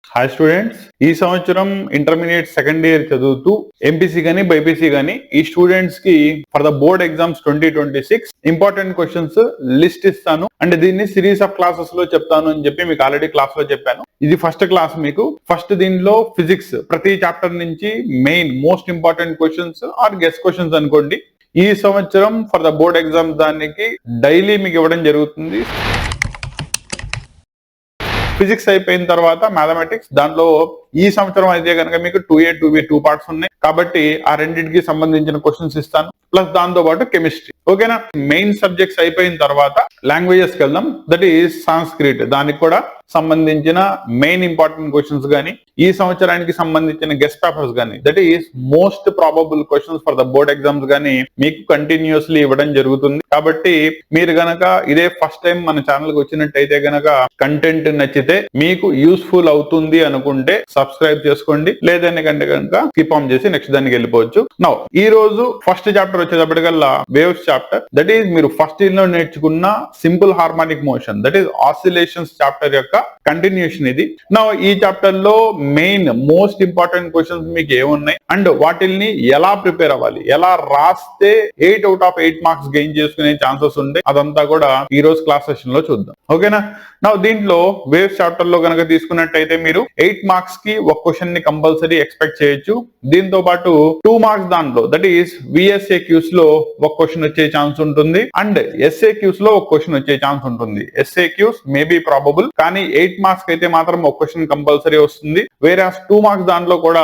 Hi students, ఈ సంవత్సరం intermediate second year చదువుతూ ఎంపీసీ గానీ బైపీసీ గానీ ఈ స్టూడెంట్స్ కి for the board exams 2026 important questions list ఇస్తాను అండ్ దీన్ని సిరీస్ ఆఫ్ క్లాసెస్ లో చెప్తాను అని చెప్పి మీకు ఆల్రెడీ క్లాస్ లో చెప్పాను. ఇది ఫస్ట్ క్లాస్. మీకు ఫస్ట్ దీనిలో ఫిజిక్స్ ప్రతి చాప్టర్ నుంచి main most important questions or guess questions అనుకోండి. ఈ సంవత్సరం ఫర్ ద బోర్డ్ ఎగ్జామ్స్ దానికి డైలీ మీకు ఇవ్వడం జరుగుతుంది. ఫిజిక్స్ అయిపోయిన తర్వాత మ్యాథమెటిక్స్, దాంట్లో ఈ సంవత్సరం అయితే కనుక మీకు 2A 2B 2 పార్ట్స్ ఉన్నాయి కాబట్టి ఆ రెండింటికి సంబంధించిన క్వశ్చన్స్ ఇస్తాను, ప్లస్ దాంతో పాటు కెమిస్ట్రీ. ఓకేనా? మెయిన్ సబ్జెక్ట్స్ అయిపోయిన తర్వాత లాంగ్వేజెస్ కి వెళ్దాం. That is Sanskrit. దానికి కూడా సంబంధించిన మెయిన్ ఇంపార్టెంట్ క్వశ్చన్స్ గానీ ఈ సంవత్సరానికి సంబంధించిన గెస్ట్ పేపర్స్ గానీ that is most probable questions for the board exams గానీ మీకు కంటిన్యూస్లీ ఇవ్వడం జరుగుతుంది. కాబట్టి మీరు గనక ఇదే ఫస్ట్ టైం మన ఛానల్ కి వచ్చినట్టయితే గనక కంటెంట్ నచ్చితే మీకు యూస్ఫుల్ అవుతుంది అనుకుంటే సబ్స్క్రైబ్ చేసుకోండి, లేదని కంటే కనుక స్కిప్ ఆన్ చేసి నెక్స్ట్ దానికి వెళ్ళిపోవచ్చు. నౌ ఈ రోజు ఫస్ట్ చాప్టర్ వచ్చేటప్పటికల్లా వేవ్స్ చాప్టర్. దట్ ఈస్ మీరు ఫస్ట్ ఇయర్ లో నేర్చుకున్న simple harmonic motion that is oscillations chapter యొక్క కంటిన్యూషన్ ఇది. నౌ ఈ చాప్టర్ లో మెయిన్ మోస్ట్ ఇంపార్టెంట్ క్వశ్చన్స్ మీకు ఏమున్నాయి అండ్ వాటిల్ని ఎలా ప్రిపేర్ అవ్వాలి, ఎలా రాస్తే 8 out of 8 మార్క్స్ గెయిన్ చేసుకునే ఛాన్సెస్ ఉంటాయి, అదంతా కూడా ఈ రోజు క్లాస్ సెషన్ లో చూద్దాం. ఓకేనా? నౌ దీంట్లో వేవ్స్ చాప్టర్ లో కనుక తీసుకున్నట్టయితే మీరు 8 మార్క్స్ కి ఒక క్వశ్చన్ ని కంపల్సరీ ఎక్స్పెక్ట్ చేయొచ్చు. దీంతో పాటు 2 మార్క్స్ దాంట్లో దట్ ఈస్ విఎస్ఏక్యూస్ లో ఒక క్వశ్చన్ వచ్చే ఛాన్స్ ఉంటుంది అండ్ ఎస్ఏక్యూస్ లో ఒక క్వశ్చన్ వచ్చే ఛాన్స్ ఉంటుంది. ఎస్ఏక్యూస్ మేబీ ప్రాబబుల్, కానీ 8 మార్క్స్ అయితే మాత్రం ఒక క్వశ్చన్ కంపల్సరీ వస్తుంది. వేరే 2 మార్క్స్ దాంట్లో కూడా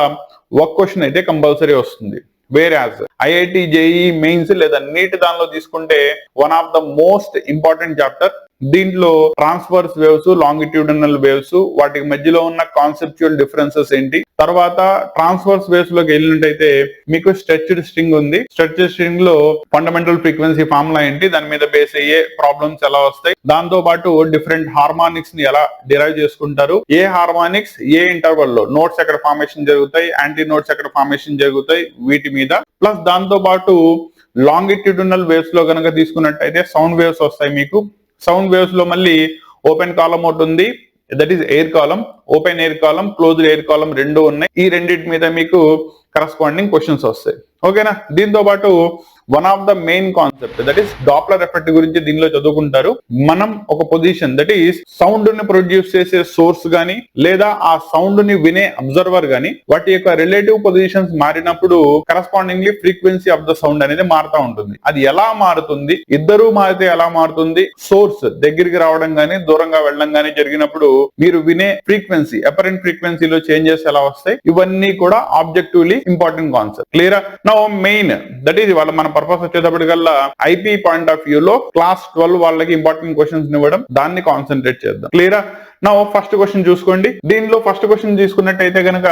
ఒక క్వశ్చన్ అయితే కంపల్సరీ వస్తుంది. వేరాజ్ ఐఐటి జేఈ మెయిన్స్ లేదా నీట్ దానిలో తీసుకుంటే one of the most important chapter. దీంట్లో ట్రాన్స్వర్స్ వేవ్స్, లాంగిట్యూడినల్ వేవ్స్, వాటికి మధ్యలో ఉన్న కాన్సెప్చువల్ డిఫరెన్సెస్ ఏంటి, తర్వాత ట్రాన్స్వర్స్ వేవ్స్ లోకి వెళ్ళినట్టయితే మీకు స్ట్రెచ్డ్ స్ట్రింగ్ ఉంది. స్ట్రెచ్డ్ స్ట్రింగ్ లో ఫండమెంటల్ ఫ్రీక్వెన్సీ ఫార్ములా ఏంటి, దాని మీద బేస్ అయ్యే ప్రాబ్లమ్స్ ఎలా వస్తాయి, దాంతో పాటు డిఫరెంట్ హార్మోనిక్స్ ని ఎలా డిరైవ్ చేసుకుంటారు, ఏ హార్మోనిక్స్ ఏ ఇంటర్వల్ లో నోట్స్ ఎక్కడ ఫార్మేషన్ జరుగుతాయి, యాంటీ నోట్స్ ఎక్కడ ఫార్మేషన్ జరుగుతాయి, వీటి మీద. ప్లస్ దాంతో పాటు లాంగిట్యూడినల్ వేవ్స్ లో కనుక తీసుకున్నట్టయితే సౌండ్ వేవ్స్ వస్తాయి మీకు. సౌండ్ వేవ్స్ లో మళ్ళీ ఓపెన్ కాలం ఒకటి ఉంది, that is air column. Open air column, closed air column రెండు ఉన్నాయి. ఈ రెండింటి మీద మీకు కరస్పాండింగ్ క్వశ్చన్స్ వస్తాయి. ఓకేనా? దీంతో పాటు one of the main concept that is Doppler effect గురించి దీనిలో చదువుకుంటారు. మనం ఒక పొజిషన్ దట్ ఈస్ సౌండ్ ని ప్రొడ్యూస్ చేసే సోర్స్ గానీ లేదా ఆ సౌండ్ ని వినే అబ్జర్వర్ గానీ వాటి యొక్క రిలేటివ్ పొజిషన్స్ మారినప్పుడు కరస్పాండింగ్లీ ఫ్రీక్వెన్సీ ఆఫ్ ద సౌండ్ అనేది మారుతూ ఉంటుంది. అది ఎలా మారుతుంది, ఇద్దరు మారితే ఎలా మారుతుంది, సోర్స్ దగ్గరికి రావడం గానీ దూరంగా వెళ్ళడం గానీ జరిగినప్పుడు మీరు వినే ఫ్రీక్వెన్సీ అపరెంట్ ఫ్రీక్వెన్సీలో చేంజెస్ ఎలా వస్తాయి, ఇవన్నీ కూడా objectively important concept. Clear? Now main that is వాళ్ళ మన పర్పస్ వచ్చేటప్పటికల్లా ఐపీ పాయింట్ ఆఫ్ వ్యూ లో క్లాస్ 12 వాళ్ళకి ఇంపార్టెంట్ క్వశ్చన్స్ ఇవ్వడం, దాన్ని కాన్సన్ట్రేట్ చేద్దాం. క్లియర్? నౌ ఫస్ట్ క్వశ్చన్ చూసుకోండి. దీనిలో ఫస్ట్ క్వశ్చన్ తీసుకున్నట్టయితే కనుక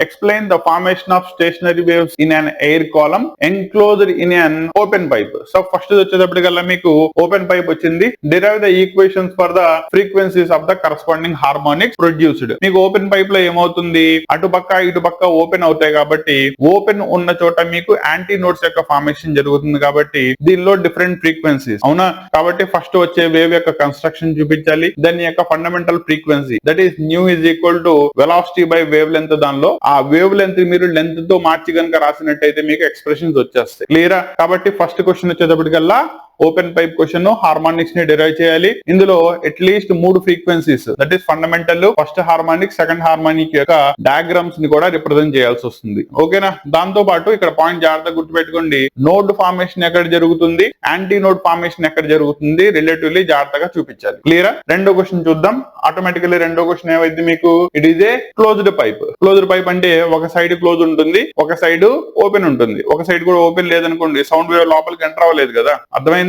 explain the formation of stationary waves in an air column enclosed in an open pipe. So first వచ్చేటప్పటికల్లా మీకు ఓపెన్ పైప్ వచ్చింది. derive the equations for the frequencies of the corresponding harmonics produced. మీకు open pipe లో ఏమవుతుంది, అటుపక్క ఇటుపక్క open అవుతాయి కాబట్టి open ఉన్న చోట మీకు యాంటీ నోట్స్ యొక్క ఫార్మేషన్ జరుగుతుంది కాబట్టి దీనిలో డిఫరెంట్ ఫ్రీక్వెన్సీస్. అవునా? కాబట్టి ఫస్ట్ వచ్చే వేవ్ యొక్క కన్స్ట్రక్షన్ చూపించాలి, దాని యొక్క fundamental frequency that is nu is equal to velocity by wave length. దానిలో ఆ వేవ్ లెంత్ మీరు లెంత్ తో మార్చి కనుక రాసినట్టయితే మీకు ఎక్స్ప్రెషన్స్ వచ్చేస్తాయి. క్లియరా? కాబట్టి ఫస్ట్ క్వశ్చన్ వచ్చేటప్పటికల్లా ఓపెన్ పైప్ క్వశ్చన్, హార్మోనిక్స్ ని డిరైవ్ చేయాలి. ఇందులో at least 3 frequencies that is fundamental, first harmonic, second harmonic యొక్క డయాగ్రామ్స్ ని కూడా రిప్రజెంట్ చేయాల్సి వస్తుంది. ఓకేనా? దాంతో పాటు ఇక్కడ పాయింట్ జాగ్రత్తగా గుర్తుపెట్టుకోండి, నోడ్ ఫార్మేషన్ ఎక్కడ జరుగుతుంది, యాంటీ నోడ్ ఫార్మేషన్ ఎక్కడ జరుగుతుంది, రిలేటివ్లీ జాగ్రత్తగా చూపించాలి. క్లియరా? రెండో క్వశ్చన్ చూద్దాం. ఆటోమేటికలీ రెండో క్వశ్చన్ ఏమైంది మీకు, it is a closed pipe. Closed pipe అంటే ఒక సైడ్ క్లోజ్ ఉంటుంది, ఒక సైడ్ ఓపెన్ ఉంటుంది. ఒక సైడ్ కూడా ఓపెన్ లేదనుకోండి, సౌండ్ వేవ్ లోపలికి ఎంటర్ అవ్వలేదు కదా. అర్థమైందా?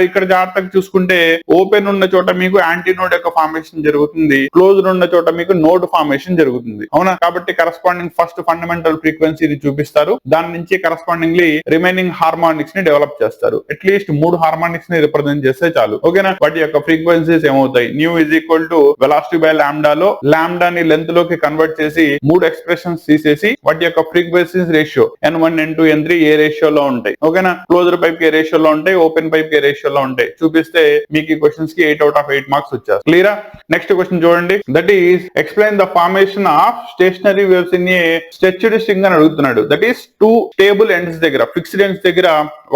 ఇక్కడ జాగ్రత్తగా చూసుకుంటే ఓపెన్ ఉన్న చోట మీకు యాంటీ నోడ్ యొక్క ఫార్మేషన్ జరుగుతుంది, క్లోజ్డ్ ఉన్న చోట మీకు నోడ్ ఫార్మేషన్ జరుగుతుంది. అవునా? కాబట్టి కరస్పాండింగ్ ఫస్ట్ ఫండమెంటల్ ఫ్రీక్వెన్సీని చూపిస్తారు, దాని నుంచి కరస్పాండింగ్లీ రిమైనింగ్ హార్మోనిక్స్ ని డెవలప్ చేస్తారు. అట్లీస్ట్ 3 హార్మోనిక్స్ ని రిప్రజెంట్ చేస్తే చాలు. ఓకేనా? వాటి యొక్క ఫ్రీక్వెన్సీస్ ఏమవుతాయి, nu is equal to velocity by లాంబ్డాలో లాంబ్డాని లెంత్ లోకి కన్వర్ట్ చేసి 3 ఎక్స్ప్రెషన్స్ తీసేసి వాటి యొక్క frequencies ratio N1 N2 N3 ఏ రేషియోలో ఉంటాయి. ఓకేనా? క్లోజ్డ్ పైప్ ఏ రేషియోలో ఉంటాయి, ఓపెన్ పైప్ కే రేషియోలో ఉంటాయి. చూపిస్తే మీకు ఈ క్వశ్చన్స్ కి 8 out of 8 మార్క్స్ వచ్చారు. క్లియరా? నెక్స్ట్ క్వశ్చన్ చూడండి. That is explain the formation of stationery waves in a stretched string అని అడుగుతున్నాడు. దట్ ఈస్ 2 స్టేబుల్ ఎండ్స్ దగ్గర, ఫిక్స్డ్ ఎండ్స్ దగ్గర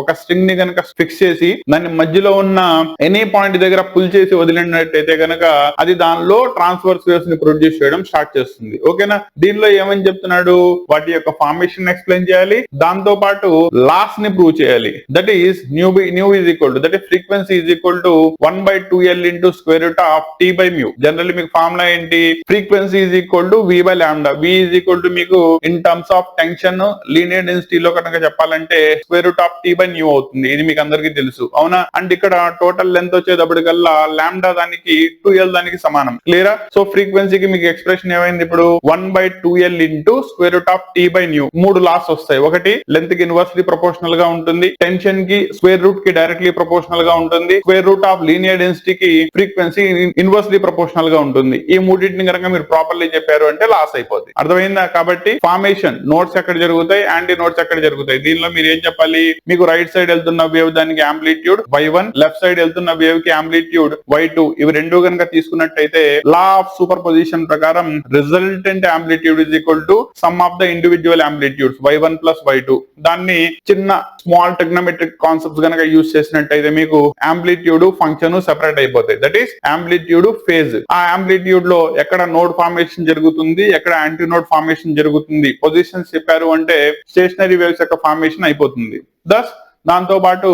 ఒక స్ట్రింగ్ ని కనుక ఫిక్స్ చేసి దాని మధ్యలో ఉన్న ఎనీ పాయింట్ దగ్గర పుల్ చేసి వదిలినట్టయితే కనుక అది దానిలో ట్రాన్స్వర్స్ వేవ్స్ ని ప్రొడ్యూస్ చేయడం స్టార్ట్ చేస్తుంది. ఓకేనా? దీనిలో ఏమని చెప్తున్నాడు? వాటి యొక్క ఫార్మేషన్ ఎక్స్ప్లెయిన్ చేయాలి, దాంతో పాటు లాస్ ని ప్రూవ్ చేయాలి. That is nu is equal to, that is frequency is equal to 1/2L into square root of T by mu. Generally మీకు ఫార్ములా ఏంటి? Frequency is equal to V by lambda. V is equal to మీకు in terms of tension linear డెన్సిటీలో కనుక చెప్పాలంటే square root of T by nu అవుతుంది. ఇది మీకు అందరికీ తెలుసు, అవునా? అండ్ ఇక్కడ టోటల్ లెంత్ వచ్చేటప్పటికల్లా లాంబ్డా దానికి 2L దానికి సమానం. క్లియరా? సో ఫ్రీక్వెన్సీకి మీకు ఎక్స్ప్రెషన్ ఏమైంది ఇప్పుడు? 1/2L into square root of T by mu. 3 laws వస్తాయి. ఒకటి లెంత్ కి ఇన్వర్స్లీ ప్రపోర్షనల్ గా ఉంటుంది, టెన్షన్ కి స్క్వేర్ రూట్ కి డైరెక్ట్లీ ప్రపోర్షనల్ గా ఉంటుంది, స్క్వేర్ రూట్ ఆఫ్ లీనియర్ డెన్సిటీకి ఫ్రీక్వెన్సీ ఇన్వర్స్లీ ప్రపోర్షనల్ గా ఉంటుంది. ఈ మూడింటిని కనుక మీరు ప్రాపర్లీ చెప్పారు అంటే లాస్ అయిపోతుంది. అర్థమైందా? కాబట్టి ఫార్మేషన్ నోట్స్ ఎక్కడ జరుగుతాయి, యాంటీ నోట్స్ ఎక్కడ జరుగుతాయి. దీనిలో మీరు ఏం చెప్పాలి? మీకు రైట్ సైడ్ వెళ్తున్న వేవ్ దానికి యాంప్లిట్యూడ్ y1, లెఫ్ట్ సైడ్ వెళ్తున్న వేవ్ కి యాంప్లిట్యూడ్ y2. ఇవి రెండు కనుక తీసుకున్నట్టయితే లా ఆఫ్ సూపర్ పొజిషన్ ప్రకారం resultant amplitude is equal to some of the individual amplitudes y1 plus y2. దాన్ని చిన్న స్మాల్ ట్రిగ్నోమెట్రిక్ కాన్సెప్ట్స్ కనుక యూజ్ చేసినట్టయితే మీకు యాంప్లిట్యూడ్ ఫంక్షన్ సెపరేట్ అయిపోతాయి. That is amplitude phase. ఆ యాంప్లిట్యూడ్ లో ఎక్కడ నోడ్ ఫార్మేషన్ జరుగుతుంది, ఎక్కడ యాంటీ నోడ్ ఫార్మేషన్ జరుగుతుంది, పొజిషన్స్ చెప్పారు అంటే స్టేషనరీ వేవ్స్ యొక్క ఫార్మేషన్ అయిపోతుంది. దస్ దాంతో పాటు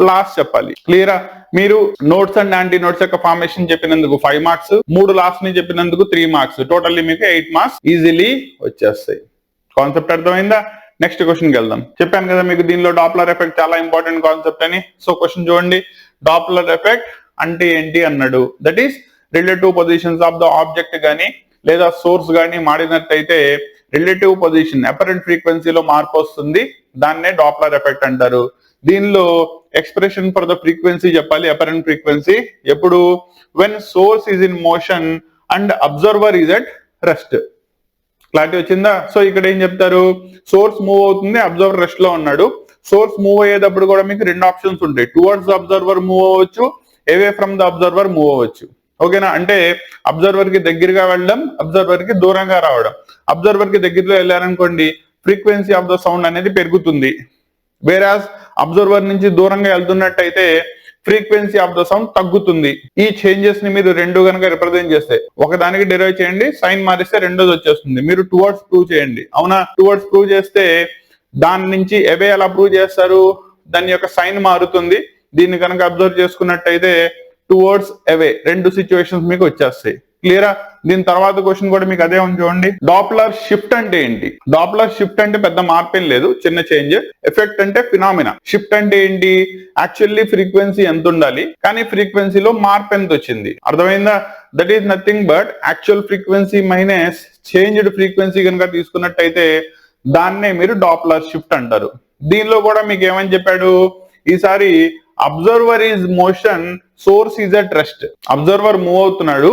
లాస్ చెప్పాలి. క్లియరా? మీరు నోట్స్ అండ్ యాంటీ నోట్స్ యొక్క ఫార్మేషన్ చెప్పినందుకు 5 మార్క్స్, 3 లాస్ ని చెప్పినందుకు 3 మార్క్స్, టోటల్లీ మీకు 8 మార్క్స్ ఈజీలీ వచ్చేస్తాయి. కాన్సెప్ట్ అర్థమైందా? నెక్స్ట్ క్వశ్చన్ కి వెళ్దాం. చెప్పాను కదా మీకు దీనిలో డాప్లర్ ఎఫెక్ట్ చాలా ఇంపార్టెంట్ కాన్సెప్ట్ అని. సో క్వశ్చన్ చూడండి. డాప్లర్ ఎఫెక్ట్ అంటే ఏంటి అన్నాడు. That is relative positions of the object గానీ లేదా సోర్స్ గానీ మారినట్టయితే రిలేటివ్ పొజిషన్ అపరెంట్ ఫ్రీక్వెన్సీలో మార్పు వస్తుంది. దాన్నే డాప్లర్ ఎఫెక్ట్ అంటారు. దీనిలో ఎక్స్ప్రెషన్ ఫర్ ద ఫ్రీక్వెన్సీ చెప్పాలి. అపరెంట్ ఫ్రీక్వెన్సీ ఎప్పుడు? When source is in motion and observer is at rest. Clarity వచ్చిందా? సో ఇక్కడ ఏం చెప్తారు? సోర్స్ మూవ్ అవుతుంది, అబ్జర్వర్ రెస్ట్ లో ఉన్నాడు. సోర్స్ మూవ్ అయ్యేటప్పుడు కూడా మీకు 2 ఆప్షన్స్ ఉంటాయి. టువర్డ్స్ అబ్జర్వర్ మూవ్ అవ్వచ్చు, away from the observer move అవ్వచ్చు. ఓకేనా? అంటే అబ్జర్వర్ కి దగ్గరగా వెళ్ళడం, అబ్జర్వర్ కి దూరంగా రావడం. అబ్జర్వర్ కి దగ్గరలో వెళ్ళారనుకోండి ఫ్రీక్వెన్సీ ఆఫ్ ద సౌండ్ అనేది పెరుగుతుంది. వేరాజ్ అబ్జర్వర్ నుంచి దూరంగా వెళ్తున్నట్టయితే ఫ్రీక్వెన్సీ ఆఫ్ ద సౌండ్ తగ్గుతుంది. ఈ చేంజెస్ ని మీరు రెండు కనుక రిప్రజెంట్ చేస్తే ఒకదానికి డెరైవ్ చేయండి, సైన్ మారిస్తే రెండోది వచ్చేస్తుంది. మీరు టువర్డ్స్ ప్రూవ్ చేయండి, అవునా? టువర్డ్స్ ప్రూవ్ చేస్తే దాని నుంచి అవే ఎలా ప్రూవ్ చేస్తారు? దాని యొక్క సైన్ మారుతుంది. దీన్ని కనుక అబ్జర్వ్ చేసుకున్నట్టయితే టువర్డ్స్ అవే 2 సిచ్యువేషన్స్ మీకు వచ్చేస్తాయి. క్లియరా? దీని తర్వాత క్వశ్చన్ కూడా మీకు అదే ఉంది చూడండి. డాప్లర్ షిఫ్ట్ అంటే ఏంటి? డాప్లర్ షిఫ్ట్ అంటే పెద్ద మార్పేం లేదు, చిన్న చేంజ్. ఎఫెక్ట్ అంటే ఫినామినా. షిఫ్ట్ అంటే ఏంటి? యాక్చువల్లీ ఫ్రీక్వెన్సీ ఎంత ఉండాలి, కానీ ఫ్రీక్వెన్సీలో మార్పు ఎంత వచ్చింది. అర్థమైందా? That is nothing but actual frequency minus changed frequency కనుక తీసుకున్నట్టయితే దాన్నే మీరు డాప్లర్ షిఫ్ట్ అంటారు. దీనిలో కూడా మీకు ఏమని చెప్పాడు? ఈసారి observer is motion, source is at rest. Observer move అవుతున్నాడు,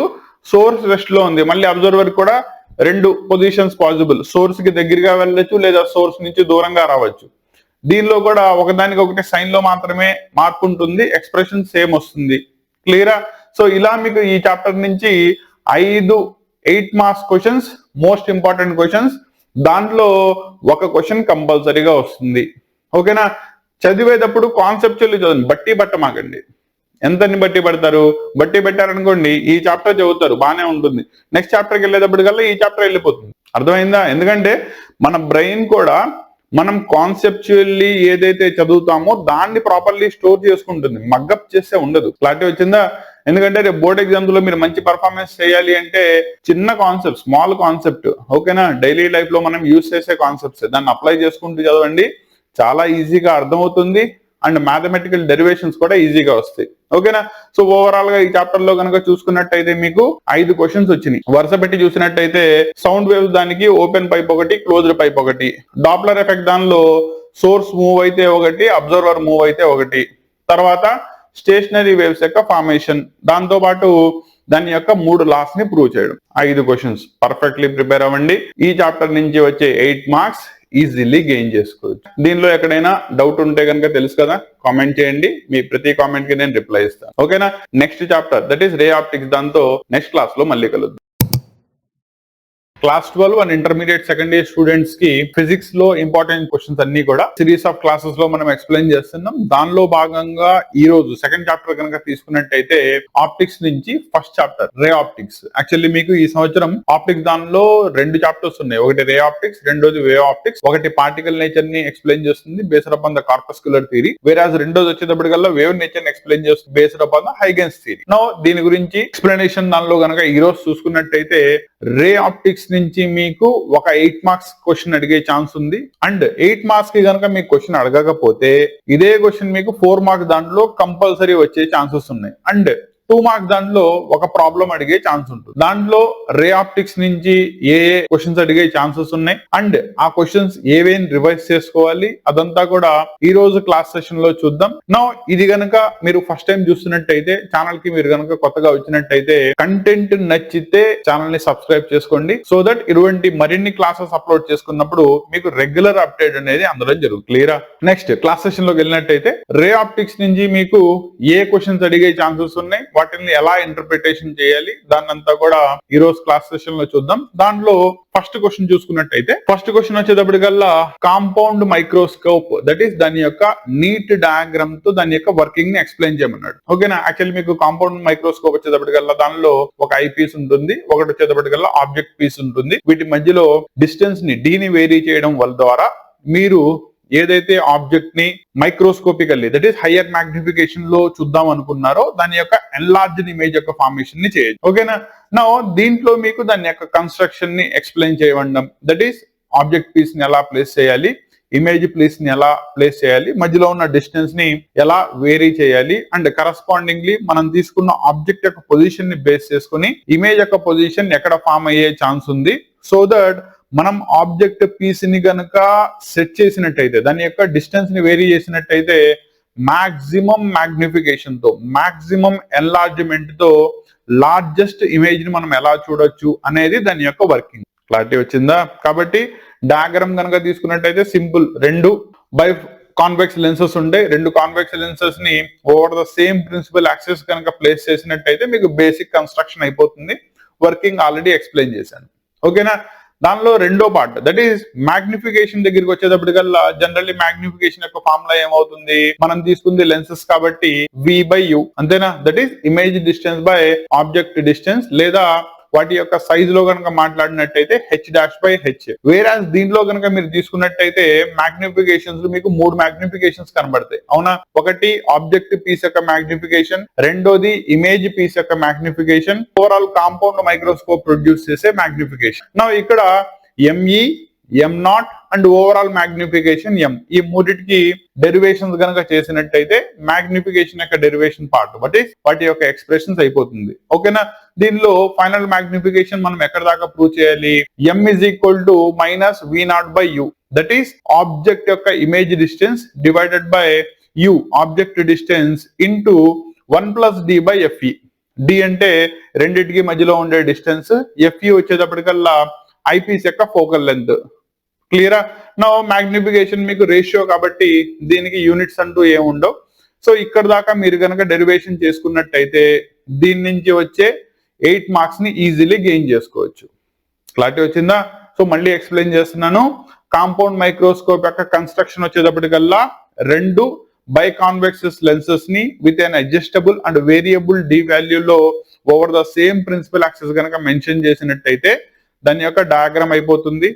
సోర్స్ రెస్ట్ లో ఉంది. మళ్ళీ అబ్జర్వర్ కూడా 2 పొజిషన్స్ పాసిబుల్. సోర్స్ కి దగ్గరగా వెళ్ళొచ్చు లేదా సోర్స్ నుంచి దూరంగా రావచ్చు. దీనిలో కూడా ఒకదానికి ఒకటి సైన్ లో మాత్రమే మార్పు ఉంటుంది, ఎక్స్ప్రెషన్ సేమ్ వస్తుంది. క్లియరా? సో ఇలా మీకు ఈ చాప్టర్ నుంచి 8 marks questions, most important questions. దాంట్లో ఒక క్వశ్చన్ కంపల్సరీగా వస్తుంది. ఓకేనా? చదివేటప్పుడు కాన్సెప్చువల్లీ చదవండి, బట్టి పట్టమాకండి. ఎంతని బట్టి పడతారు? బట్టి పెట్టారనుకోండి ఈ చాప్టర్ చదువుతారు, బాగానే ఉంటుంది. నెక్స్ట్ చాప్టర్కి వెళ్ళేటప్పటికల్లా ఈ చాప్టర్ వెళ్ళిపోతుంది. అర్థమైందా? ఎందుకంటే మన బ్రెయిన్ కూడా మనం కాన్సెప్చువల్లీ ఏదైతే చదువుతామో దాన్ని ప్రాపర్లీ స్టోర్ చేసుకుంటుంది, మగ్గప్ చేస్తే ఉండదు. క్లారిటీ వచ్చిందా? ఎందుకంటే రేపు బోర్డ్ ఎగ్జామ్స్ లో మీరు మంచి పర్ఫార్మెన్స్ చేయాలి అంటే చిన్న కాన్సెప్ట్, స్మాల్ కాన్సెప్ట్, ఓకేనా? డైలీ లైఫ్ లో మనం యూజ్ చేసే కాన్సెప్ట్స్, దాన్ని అప్లై చేసుకుంటూ చదవండి, చాలా ఈజీగా అర్థమవుతుంది. అండ్ మ్యాథమెటికల్ డెరివేషన్స్ కూడా ఈజీగా వస్తాయి. ఓకేనా? సో ఓవరాల్ గా ఈ చాప్టర్ లో కనుక చూసుకున్నట్టయితే మీకు 5 క్వశ్చన్స్ వచ్చినాయి. వరుస పెట్టి చూసినట్టయితే సౌండ్ వేవ్స్ దానికి ఓపెన్ పైప్ ఒకటి, క్లోజ్డ్ పైప్ ఒకటి. డాప్లర్ ఎఫెక్ట్ దానిలో సోర్స్ మూవ్ అయితే ఒకటి, అబ్జర్వర్ మూవ్ అయితే ఒకటి. తర్వాత స్టేషనరీ వేవ్స్ యొక్క ఫార్మేషన్, దాంతో పాటు దాని యొక్క 3 లాస్ ని ప్రూవ్ చేయడం. 5 క్వశ్చన్స్. పర్ఫెక్ట్లీ ప్రిపేర్ అవ్వండి. ఈ చాప్టర్ నుంచి వచ్చే 8 మార్క్స్ ఈజీలీ గెయిన్ చేసుకోవచ్చు. దీనిలో ఎక్కడైనా డౌట్ ఉంటే కనుక తెలుసు కదా, కామెంట్ చేయండి. మీ ప్రతి కామెంట్ కి నేను రిప్లై ఇస్తాను. ఓకేనా? Next chapter that is ray optics, దాంతో నెక్స్ట్ క్లాస్ లో మళ్ళీ కలుద్దాం. Class 12 and intermediate second year students కి ఫిజిక్స్ లో ఇంపార్టెంట్ క్వశ్చన్స్ అన్ని కూడా సిరీస్ ఆఫ్ క్లాసెస్ లో మనం ఎక్స్ప్లెయిన్ చేస్తున్నాం. దానిలో భాగంగా ఈ రోజు సెకండ్ చాప్టర్ కనుక తీసుకున్నట్టయితే ఆప్టిక్స్ నుంచి first chapter ray optics. Actually మీకు ఈ సంవత్సరం ఆప్టిక్స్ దానిలో 2 చాప్టర్స్ ఉన్నాయి. ఒకటి రే ఆప్టిక్స్, రెండోది వేవ్ ఆప్టిక్స్. ఒకటి పార్టికల్ నేచర్ ని ఎక్స్ప్లెయిన్ చేస్తుంది based upon the corpuscular theory, whereas రెండోది వచ్చేటప్పటికల్లా వేవ్ నేచర్ ని ఎక్స్ప్లెయిన్ చేస్తుంది based upon the Huygens theory. Now దీని గురించి ఎక్స్ప్లెనేషన్ దానిలో కనుక ఈ రోజు చూసుకున్నట్టయితే రే ఆప్టిక్స్ నుంచి మీకు ఒక 8 మార్క్స్ క్వశ్చన్ అడిగే ఛాన్స్ ఉంది. అండ్ 8 మార్క్స్ కి కనుక మీకు క్వశ్చన్ అడగకపోతే ఇదే క్వశ్చన్ మీకు 4 మార్క్స్ దాంట్లో కంపల్సరీ వచ్చే ఛాన్సెస్ ఉన్నాయి. అండ్ 2 మార్క్స్ దాంట్లో ఒక ప్రాబ్లం అడిగే ఛాన్స్ ఉంటుంది. దాంట్లో రే ఆప్టిక్స్ నుంచి ఏ క్వశ్చన్స్ అడిగే ఛాన్సెస్ ఉన్నాయి అండ్ ఆ క్వశ్చన్స్ ఏవేం రివైజ్ చేసుకోవాలి అదంతా కూడా ఈ రోజు క్లాస్ సెషన్ లో చూద్దాం. నా ఇది గనక మీరు ఫస్ట్ టైం చూస్తున్నట్టయితే, ఛానల్ కి మీరు గనక కొత్తగా వచ్చినట్టయితే కంటెంట్ నచ్చితే ఛానల్ ని సబ్స్క్రైబ్ చేసుకోండి, సో దట్ ఇటువంటి మరిన్ని క్లాసెస్ అప్లోడ్ చేసుకున్నప్పుడు మీకు రెగ్యులర్ అప్డేట్ అనేది అందడం జరుగుతుంది. క్లియరా? నెక్స్ట్ క్లాస్ సెషన్ లోకి వెళ్ళినట్టయితే రే ఆప్టిక్స్ నుంచి మీకు ఏ క్వశ్చన్స్ అడిగే ఛాన్సెస్ ఉన్నాయి, వాటిని ఎలా ఇంటర్ప్రిటేషన్ చేయాలి, దాన్నంతా కూడా ఈ రోజు క్లాస్ సెషన్ లో చూద్దాం. దాంట్లో ఫస్ట్ క్వశ్చన్ చూసుకున్నట్టయితే ఫస్ట్ క్వశ్చన్ వచ్చేటప్పటికల్లా కాంపౌండ్ మైక్రోస్కోప్, దట్ ఈస్ దాని యొక్క నీట్ డయాగ్రామ్ తో దాని యొక్క వర్కింగ్ ని ఎక్స్ప్లెయిన్ చేయమన్నాడు. ఓకేనా? యాక్చువల్లీ మీకు కాంపౌండ్ మైక్రోస్కోప్ వచ్చేటప్పటికల్లా దానిలో ఒక ఐ పీస్ ఉంటుంది, ఒకటి వచ్చేటప్పటికల్లా ఆబ్జెక్ట్ పీస్ ఉంటుంది. వీటి మధ్యలో డిస్టెన్స్ ని డీని వేరీ చేయడం వల్ల ద్వారా మీరు ఏదైతే ఆబ్జెక్ట్ ని మైక్రోస్కోపికల్లీ దట్ ఈస్ హయ్యర్ మ్యాగ్నిఫికేషన్ లో చూద్దాం అనుకున్నారో దాని యొక్క ఎన్లార్జ్డ్ ఇమేజ్ యొక్క ఫార్మేషన్ ని చేయొచ్చు. ఓకేనా? నా దీంట్లో మీకు దాని యొక్క కన్స్ట్రక్షన్ ని ఎక్స్ప్లెయిన్ చేయడం, దట్ ఈస్ ఆబ్జెక్ట్ పీస్ ని ఎలా ప్లేస్ చేయాలి, ఇమేజ్ ప్లేస్ ని ఎలా ప్లేస్ చేయాలి, మధ్యలో ఉన్న డిస్టెన్స్ ని ఎలా వేరీ చేయాలి అండ్ కరస్పాండింగ్లీ మనం తీసుకున్న ఆబ్జెక్ట్ యొక్క పొజిషన్ ని బేస్ చేసుకుని ఇమేజ్ యొక్క పొజిషన్ ఎక్కడ ఫామ్ అయ్యే ఛాన్స్ ఉంది, సో దట్ మనం ఆబ్జెక్ట్ పీస్ ని గనక సెట్ చేసినట్టయితే దాని యొక్క డిస్టెన్స్ ని వేరీ చేసినట్టయితే మాక్సిమం మ్యాగ్నిఫికేషన్ తో, మాక్సిమం ఎన్లార్జ్మెంట్ తో లార్జెస్ట్ ఇమేజ్ ని మనం ఎలా చూడొచ్చు అనేది దాని యొక్క వర్కింగ్. క్లారిటీ వచ్చిందా? కాబట్టి డయాగ్రామ్ కనుక తీసుకున్నట్టయితే సింపుల్, 2 బై కాన్వెక్స్ లెన్సెస్ ఉంటాయి. 2 కాన్వెక్స్ లెన్సెస్ ని over the same principal axis కనుక ప్లేస్ చేసినట్టయితే మీకు బేసిక్ కన్స్ట్రక్షన్ అయిపోతుంది. వర్కింగ్ ఆల్రెడీ ఎక్స్ప్లెయిన్ చేశాను. ఓకేనా? దానిలో రెండో పార్ట్ దట్ ఈస్ మ్యాగ్నిఫికేషన్ దగ్గరికి వచ్చేటప్పటికల్లా జనరల్లీ మ్యాగ్నిఫికేషన్ యొక్క ఫార్ములా ఏమవుతుంది, మనం తీసుకుంది లెన్సెస్ కాబట్టి V/U అంతేనా? That is image distance by object distance, లేదా వాటి యొక్క సైజ్ లో కనుక మాట్లాడినట్టయితే H'/H. వేరాజ్ దీంట్లో కనుక మీరు తీసుకున్నట్టయితే మ్యాగ్నిఫికేషన్స్ మీకు 3 మ్యాగ్నిఫికేషన్స్ కనబడతాయి. అవునా? ఒకటి ఆబ్జెక్ట్ పీస్ యొక్క మ్యాగ్నిఫికేషన్, రెండోది ఇమేజ్ పీస్ యొక్క magnification, overall compound microscope produce చేసే మ్యాగ్నిఫికేషన్. నా ఇక్కడ ME, M0 and overall magnification M, ఈ మూడిటికి డెరివేషన్స్ కనుక చేసినట్టయితే మ్యాగ్నిఫికేషన్ యొక్క డెరివేషన్ పార్ట్ బట్ వాటి యొక్క ఎక్స్ప్రెషన్స్ అయిపోతుంది. ఓకేనా? దీనిలో ఫైనల్ మ్యాగ్నిఫికేషన్ మనం ఎక్కడ దాకా ప్రూవ్ చేయాలి, M is equal to -V0/U, that is object యొక్క image distance divided by U object distance into 1 + D/FE. D అంటే రెండింటికి మధ్యలో ఉండే డిస్టెన్స్, FE వచ్చేటప్పటికల్లా ఐపీస్ యొక్క ఫోకల్ లెంత్. క్లియరా? నా మ్యాగ్నిఫికేషన్ మీకు రేషియో కాబట్టి దీనికి యూనిట్స్ అంటూ ఏముండవు. సో ఇక్కడ దాకా మీరు కనుక డెరివేషన్ చేసుకున్నట్టయితే దీని నుంచి వచ్చే 8 మార్క్స్ ని ఈజీలీ గెయిన్ చేసుకోవచ్చు. క్లారిటీ వచ్చిందా? సో మళ్ళీ ఎక్స్ప్లెయిన్ చేస్తున్నాను. కాంపౌండ్ మైక్రోస్కోప్ యొక్క కన్స్ట్రక్షన్ వచ్చేటప్పటికల్లా 2 బై కాన్వెక్స్ లెన్సెస్ ని with an adjustable and variable D వాల్యూలో over the same principal axis కనుక మెన్షన్ చేసినట్టయితే దాని యొక్క డయాగ్రామ్ అయిపోతుంది.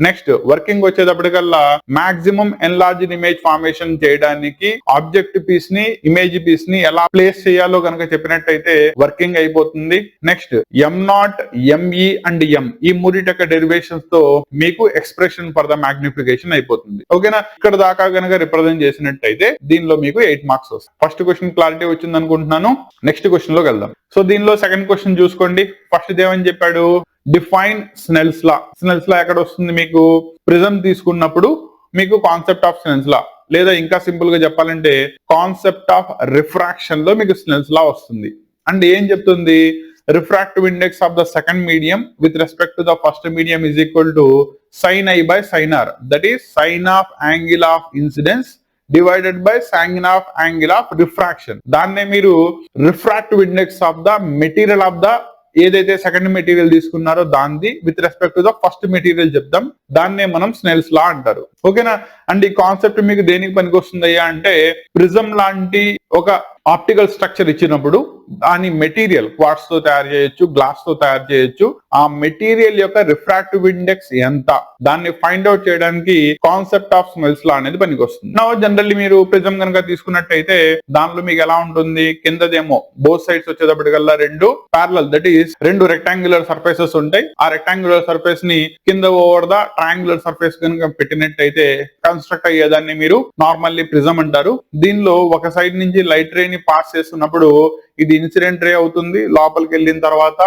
నెక్స్ట్ వర్కింగ్ వచ్చేటప్పటికల్లా మాక్సిమం ఎన్లార్జ్డ్ ఇమేజ్ ఫార్మేషన్ చేయడానికి ఆబ్జెక్ట్ పీస్ ని ఇమేజ్ పీస్ ని ఎలా ప్లేస్ చేయాలో కనుక చెప్పినట్టయితే వర్కింగ్ అయిపోతుంది. Next M0, ME and M ఈ మూడిటి యొక్క డెరివేషన్స్ తో మీకు ఎక్స్ప్రెషన్ ఫర్ ద మ్యాగ్నిఫికేషన్ అయిపోతుంది. ఓకేనా? ఇక్కడ దాకా కనుక రిప్రజెంట్ చేసినట్టయితే దీనిలో మీకు 8 మార్క్స్ వస్తాయి. ఫస్ట్ క్వశ్చన్ క్లారిటీ వచ్చింది అనుకుంటున్నాను. నెక్స్ట్ క్వశ్చన్ లోకి వెళ్దాం. సో దీనిలో సెకండ్ క్వశ్చన్ చూసుకోండి. ఫస్ట్ ఏమని చెప్పాడు, define Snell's law. Snell's law ఎక్కడ వస్తుంది మీకు, ప్రిజం తీసుకున్నప్పుడు మీకు కాన్సెప్ట్ ఆఫ్ స్నెల్స్ లా, లేదా ఇంకా సింపుల్ గా చెప్పాలంటే కాన్సెప్ట్ ఆఫ్ రిఫ్రాక్షన్ లో మీకు స్నెల్స్ లా వస్తుంది. అండ్ ఏం చెప్తుంది, refractive index of the second medium with respect to the first medium is equal to sin I by sin R. That is sin of angle of incidence divided by sin of angle of refraction. దాన్నే మీరు refractive index of the material of the ఏదైతే second material తీసుకున్నారో దాన్ని with respect to the first material చెప్తాం, దాన్నే మనం Snell's law అంటారు. ఓకేనా? అండ్ ఈ కాన్సెప్ట్ మీకు దేనికి పనికి వస్తుందయ్యా అంటే, ప్రిజం లాంటి ఒక ఆప్టికల్ స్ట్రక్చర్ ఇచ్చినప్పుడు దాని మెటీరియల్ క్వార్ట్స్ తో తయారు చేయొచ్చు, గ్లాస్ తో తయారు చేయొచ్చు, ఆ మెటీరియల్ యొక్క రిఫ్రాక్టివ్ ఇండెక్స్ ఎంత దాన్ని ఫైండ్ అవుట్ చేయడానికి కాన్సెప్ట్ ఆఫ్ స్నెల్స్ లా అనేది పనికి వస్తుంది. నా జనరల్లీ మీరు ప్రిజం కనుక తీసుకున్నట్టయితే దానిలో మీకు ఎలా ఉంటుంది, కిందదేమో బోత్ సైడ్స్ వచ్చేటప్పటికల్లా రెండు ప్యారలల్, దట్ ఈస్ రెండు రెక్టాంగులర్ సర్ఫేసెస్ ఉంటాయి. ఆ రెక్టాంగులర్ సర్ఫేస్ ని కింద ఓవర్ ద ట్రయాంగులర్ సర్ఫేస్ కనుక పెట్టినట్టయితే కన్స్ట్రక్ట్ అయ్యేదాన్ని మీరు నార్మల్లీ ప్రిజం అంటారు. దీనిలో ఒక సైడ్ నుంచి లైట్ రే ని పాస్ చేస్తున్నప్పుడు ఇది ఇన్సిడెంట్ రే అవుతుంది, లోపలికి వెళ్ళిన తర్వాత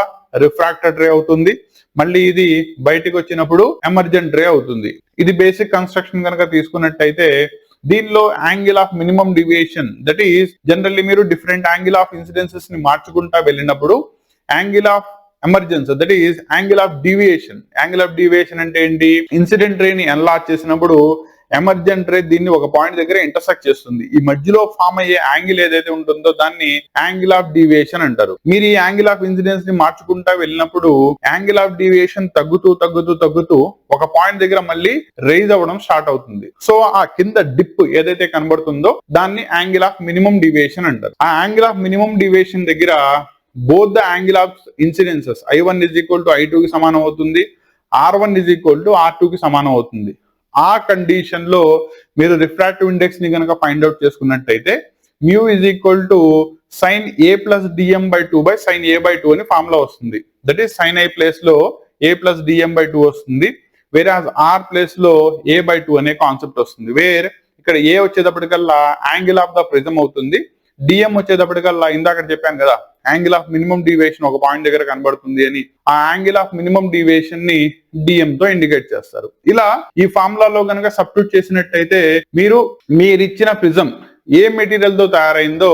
రిఫ్రాక్టెడ్ రే అవుతుంది, మళ్ళీ ఇది బయటికి వచ్చినప్పుడు ఎమర్జెంట్ రే అవుతుంది. ఇది బేసిక్ కన్స్ట్రక్షన్ కనుక తీసుకున్నట్టయితే దీనిలో angle of minimum deviation, that is generally మీరు డిఫరెంట్ యాంగిల్ ఆఫ్ ఇన్సిడెన్సెస్ ని మార్చుకుంటా వెళ్ళినప్పుడు angle of emergence, that is angle of deviation. Angle of deviation అంటే ఏంటి, ఇన్సిడెంట్ రే ని ఎన్లార్జ్ చేసినప్పుడు ఎమర్జెంట్ రే దీన్ని ఒక పాయింట్ దగ్గర ఇంటర్సెక్ట్ చేస్తుంది. ఈ మధ్యలో ఫామ్ అయ్యే యాంగిల్ ఏదైతే ఉంటుందో దాన్ని యాంగిల్ ఆఫ్ డీవియేషన్ అంటారు. మీరు ఈ యాంగిల్ ఆఫ్ ఇన్సిడెన్స్ ని మార్చుకుంటా వెళ్ళినప్పుడు యాంగిల్ ఆఫ్ డీవియేషన్ తగ్గుతూ తగ్గుతూ తగ్గుతూ ఒక పాయింట్ దగ్గర మళ్ళీ రైజ్ అవ్వడం స్టార్ట్ అవుతుంది. సో ఆ కింద డిప్ ఏదైతే కనబడుతుందో దాన్ని యాంగిల్ ఆఫ్ మినిమం డీవియేషన్ అంటారు. ఆ యాంగిల్ ఆఫ్ మినిమం డీవియేషన్ దగ్గర both the angle of incidences I1 is equal to I2 కి సమానం అవుతుంది, R1 is equal to R2 కి సమానం అవుతుంది. ఆ కండిషన్ లో మీరు రిఫ్రాక్టివ్ ఇండెక్స్ ని కనుక ఫైండ్ అవుట్ చేసుకున్నట్టయితే mu is equal to sin A plus dm by 2 by sin A by 2 అని ఫార్ములా వస్తుంది. That is sin I place లో A plus dm by 2 వస్తుంది, వేరే R ప్లేస్ లో A by 2 అనే కాన్సెప్ట్ వస్తుంది. వేర్ ఇక్కడ A వచ్చేటప్పటికల్లా యాంగిల్ ఆఫ్ ద ప్రిజం అవుతుంది, డిఎం వచ్చేటప్పటికల్లా ఇందాక చెప్పాను కదా యాంగిల్ ఆఫ్ మినిమం డీవియేషన్ ఒక పాయింట్ దగ్గర కనబడుతుంది అని, ఆ యాంగిల్ ఆఫ్ మినిమం డీవియేషన్ ని డిఎం తో ఇండికేట్ చేస్తారు. ఇలా ఈ ఫార్ములాలో కనుక సబ్స్టిట్యూట్ చేసినట్టయితే మీరిచ్చిన ప్రిజం ఏ మెటీరియల్ తో తయారైందో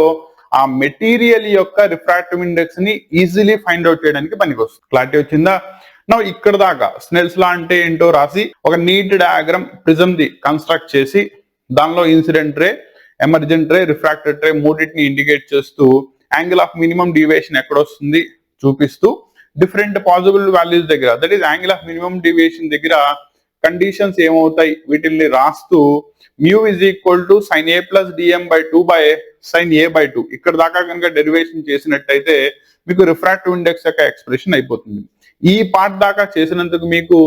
ఆ మెటీరియల్ యొక్క రిఫ్రాక్టివ్ ఇండెక్స్ ని ఈజీలీ ఫైండ్ అవుట్ చేయడానికి పనికొస్తుంది. క్లారిటీ వచ్చిందా? నా ఇక్కడ దాకా స్నెల్స్ లా అంటే ఏంటో రాసి ఒక నీట్ డయాగ్రామ్ ప్రిజం ది కన్స్ట్రక్ట్ చేసి దానిలో incident ray, emergent ray, refracted ray మూడింటిని ఇండికేట్ చేస్తూ యాంగిల్ ఆఫ్ మినిమం డీవియేషన్ ఎక్కడ వస్తుంది చూపిస్తూ డిఫరెంట్ పాసిబుల్ వాల్యూస్ దగ్గర, that is angle of minimum deviation దగ్గర కండిషన్స్ ఏమవుతాయి వీటిల్ని రాస్తూ mu is equal to sin A plus dm by 2 by sin A by 2 ఇక్కడ దాకా కనుక డెరివేషన్ చేసినట్టయితే మీకు రిఫ్రాక్టివ్ ఇండెక్స్ యొక్క ఎక్స్ప్రెషన్ అయిపోతుంది. ఈ పార్ట్ దాకా చేసినందుకు మీకు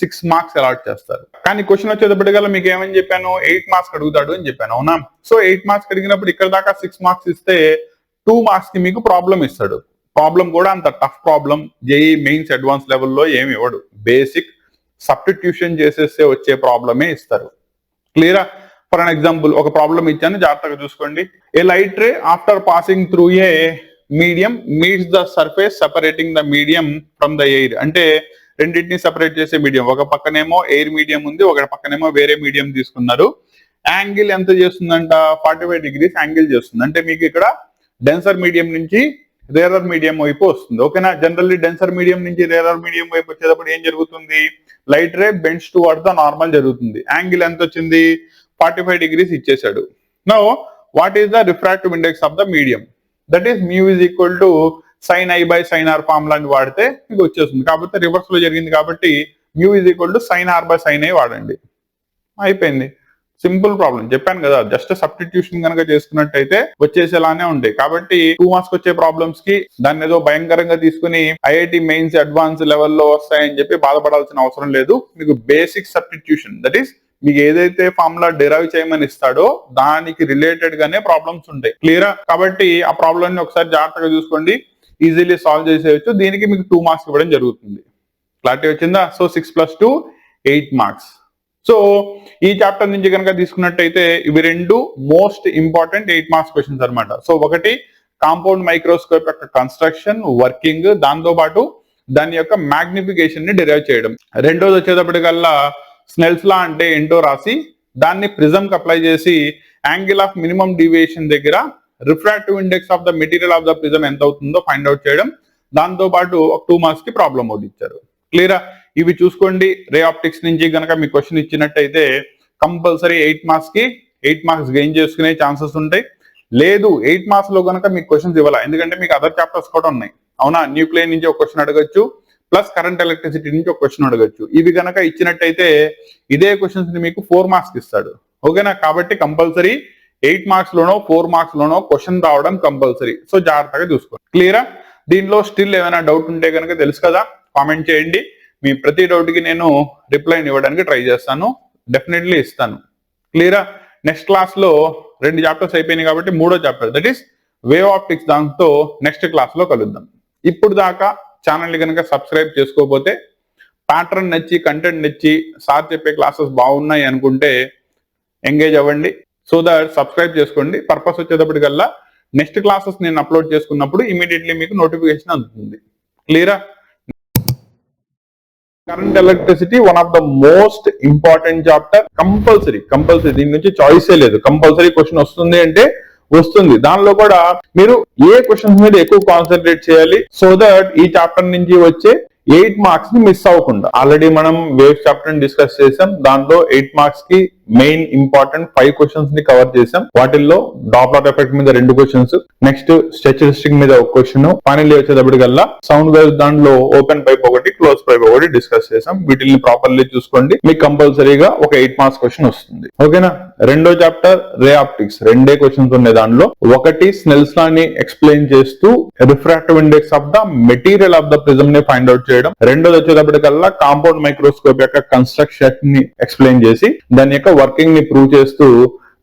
6 మార్క్స్ అలాట్ చేస్తారు. కానీ క్వశ్చన్ వచ్చేటప్పటికల్లా మీకు ఏమని చెప్పాను, 8 మార్క్స్ అడుగుతాడు అని చెప్పాను, అవునా? సో 8 మార్క్స్ అడిగినప్పుడు ఇక్కడ దాకా 6 మార్క్స్ ఇస్తే 2 మార్క్స్ కి మీకు ప్రాబ్లం ఇస్తాడు. ప్రాబ్లం కూడా అంత tough problem JEE mains advance లెవెల్లో ఏమి ఇవ్వడు, బేసిక్ సబ్స్టిట్యూషన్ చేసేస్తే వచ్చే ప్రాబ్లమే ఇస్తారు. క్లియరా? ఫర్ అన్ ఎగ్జాంపుల్ ఒక ప్రాబ్లం ఇచ్చాను, జాగ్రత్తగా చూసుకోండి. A light ray after passing through a medium meets the surface separating the medium from the air. అంటే రెండింటిని సెపరేట్ చేసే మీడియం, ఒక పక్కనేమో ఎయిర్ మీడియం ఉంది, ఒక పక్కనేమో వేరే మీడియం తీసుకున్నారు. యాంగిల్ ఎంత చేస్తుందంట, 45 degrees యాంగిల్ చేస్తుంది. అంటే మీకు ఇక్కడ డెన్సర్ మీడియం నుంచి రేరర్ మీడియం వైపు వస్తుంది. ఓకేనా? జనరల్లీ డెన్సర్ మీడియం నుంచి రేరర్ మీడియం వైపు వచ్చేటప్పుడు ఏం జరుగుతుంది, light ray bends towards the normal జరుగుతుంది. యాంగిల్ ఎంత వచ్చింది, 45 degrees ఇచ్చేసాడు. Now what is the refractive index of the medium, that is mu is equal to sin I by sin R ఫార్ములాని వాడితే మీకు వచ్చేస్తుంది. కాకపోతే రివర్స్ లో జరిగింది కాబట్టి mu is equal to sin R by sin I వాడండి, అయిపోయింది. సింపుల్ ప్రాబ్లం చెప్పాను కదా, జస్ట్ సబ్స్టిట్యూషన్ కనుక చేసుకున్నట్టయితే వచ్చేసేలానే ఉంటాయి. కాబట్టి 2 మార్క్స్ వచ్చే ప్రాబ్లమ్స్ కి దాన్ని ఏదో భయంకరంగా తీసుకుని ఐఐటి మెయిన్స్ అడ్వాన్స్ లెవెల్లో వస్తాయని చెప్పి బాధపడాల్సిన అవసరం లేదు. మీకు బేసిక్ సబ్స్టిట్యూషన్, దట్ ఈస్ మీకు ఏదైతే ఫార్ములా డెరైవ్ చేయమని ఇస్తాడో దానికి రిలేటెడ్ గానే ప్రాబ్లమ్స్ ఉంటాయి. క్లియరా? కాబట్టి ఆ ప్రాబ్లమ్ ని ఒకసారి జాగ్రత్తగా చూసుకోండి, ఈజీలీ సాల్వ్ చేసేయచ్చు. దీనికి మీకు 2 మార్క్స్ ఇవ్వడం జరుగుతుంది. క్లారిటీ వచ్చిందా? So 6 + 2 8 marks. సో ఈ చాప్టర్ నుంచి కనుక తీసుకున్నట్టయితే ఇవి రెండు మోస్ట్ ఇంపార్టెంట్ 8 మార్క్స్ క్వశ్చన్స్ అనమాట. సో ఒకటి కాంపౌండ్ మైక్రోస్కోప్ యొక్క కన్స్ట్రక్షన్, వర్కింగ్, దాంతో పాటు దాని యొక్క మ్యాగ్నిఫికేషన్ ని డిరైవ్ చేయడం. రెండోది వచ్చేటప్పటికల్లా స్నెల్స్ లా అంటే ఏంటో రాసి దాన్ని ప్రిజం కి అప్లై చేసి యాంగిల్ ఆఫ్ మినిమం డీవియేషన్ దగ్గర refractive index of the material of the prism ఎంత అవుతుందో ఫైండ్ అవుట్ చేయడం. దాంతో పాటు ఒక 2 మార్క్స్ కి ప్రాబ్లం ఒకటి ఇచ్చారు. క్లియరా? ఇవి చూసుకోండి. రే ఆప్టిక్స్ నుంచి గనక మీ క్వశ్చన్ ఇచ్చినట్టయితే కంపల్సరీ 8 మార్క్స్ గెయిన్ చేసుకునే ఛాన్సెస్ ఉంటాయి. లేదు 8 మార్క్స్ లో గనక మీకు క్వశ్చన్స్ ఇవ్వాలి, ఎందుకంటే మీకు అదర్ చాప్టర్స్ కూడా ఉన్నాయి. అవునా? న్యూక్లియర్ నుంచి ఒక క్వశ్చన్ అడగచ్చు, ప్లస్ కరెంట్ ఎలక్ట్రిసిటీ నుంచి ఒక క్వశ్చన్ అడగచ్చు. ఇవి గనక ఇచ్చినట్టయితే ఇదే క్వశ్చన్స్ ని మీకు 4 మార్క్స్ ఇస్తాడు. ఓకేనా? కాబట్టి కంపల్సరీ 8 మార్క్స్ లోనో 4 మార్క్స్ లోనో క్వశ్చన్ రావడం కంపల్సరీ. సో జాగ్రత్తగా చూసుకోండి. క్లియరా? దీనిలో స్టిల్ ఏమైనా డౌట్ ఉంటే కనుక తెలుసు కదా, కామెంట్ చేయండి. మీ ప్రతి డౌట్ కి నేను రిప్లై ఇవ్వడానికి ట్రై చేస్తాను, డెఫినెట్లీ ఇస్తాను. క్లియరా? నెక్స్ట్ క్లాస్ లో 2 చాప్టర్స్ అయిపోయినాయి కాబట్టి 3వ chapter, that is wave optics, దాంతో నెక్స్ట్ క్లాస్ లో కలుద్దాం. ఇప్పుడు దాకా ఛానల్ కనుక సబ్స్క్రైబ్ చేసుకోకపోతే, ప్యాటర్న్ నచ్చి కంటెంట్ నచ్చి సార్ చెప్పే క్లాసెస్ బాగున్నాయి అనుకుంటే ఎంగేజ్ అవ్వండి. సో దట్ సబ్స్క్రైబ్ చేసుకోండి. పర్పస్ వచ్చేటప్పటికల్లా నెక్స్ట్ క్లాసెస్ నేను అప్లోడ్ చేసుకున్నప్పుడు ఇమీడియట్లీ మీకు నోటిఫికేషన్ అందుతుంది. క్లియరా? Current electricity one of the most important chapter. Compulsory దీని నుంచి చాయిసే లేదు. కంపల్సరీ క్వశ్చన్ వస్తుంది అంటే వస్తుంది. దానిలో కూడా మీరు ఏ క్వశ్చన్స్ మీద ఎక్కువ కాన్సన్ట్రేట్ చేయాలి, సో దట్ ఈ చాప్టర్ నుంచి వచ్చే 8 మార్క్స్ ని మిస్ అవ్వకుండా. ఆల్రెడీ మనం వేవ్ చాప్టర్ డిస్కస్ చేసాం. దాంట్లో 8 మార్క్స్ కి మెయిన్ ఇంపార్టెంట్ 5 క్వశ్చన్స్ ని కవర్ చేసాం. వాటిల్లో డాప్లర్ ఎఫెక్ట్ మీద 2 క్వశ్చన్స్, నెక్స్ట్ స్టాటిస్టిక్స్ మీద 1 క్వశ్చన్, ఫైనల్లీ వచ్చేటప్పటికల్లా సౌండ్ వేవ్స్ దాంట్లో ఓపెన్ పైప్ ఒకటి, క్లోజ్ పైప్ ఒకటి డిస్కస్ చేసాం. వీటిని ప్రాపర్లీ చూసుకోండి, మీకు కంపల్సరీగా ఒక 8 మార్క్స్ క్వశ్చన్ వస్తుంది. ఓకేనా? 2వ చాప్టర్ రే ఆప్టిక్స్, 2 క్వశ్చన్స్ ఉన్నాయి దానిలో. ఒకటి స్నెల్స్ లా ని ఎక్స్ప్లెయిన్ చేస్తూ refractive index of the material of the prism ని ఫైండ్ అవుట్ చేయడం. రెండోది వచ్చేటప్పటికల్లా కాంపౌండ్ మైక్రోస్కోప్ యొక్క కన్స్ట్రక్షన్ ని ఎక్స్ప్లెయిన్ చేసి దాని యొక్క వర్కింగ్ ని ప్రూవ్ చేస్తూ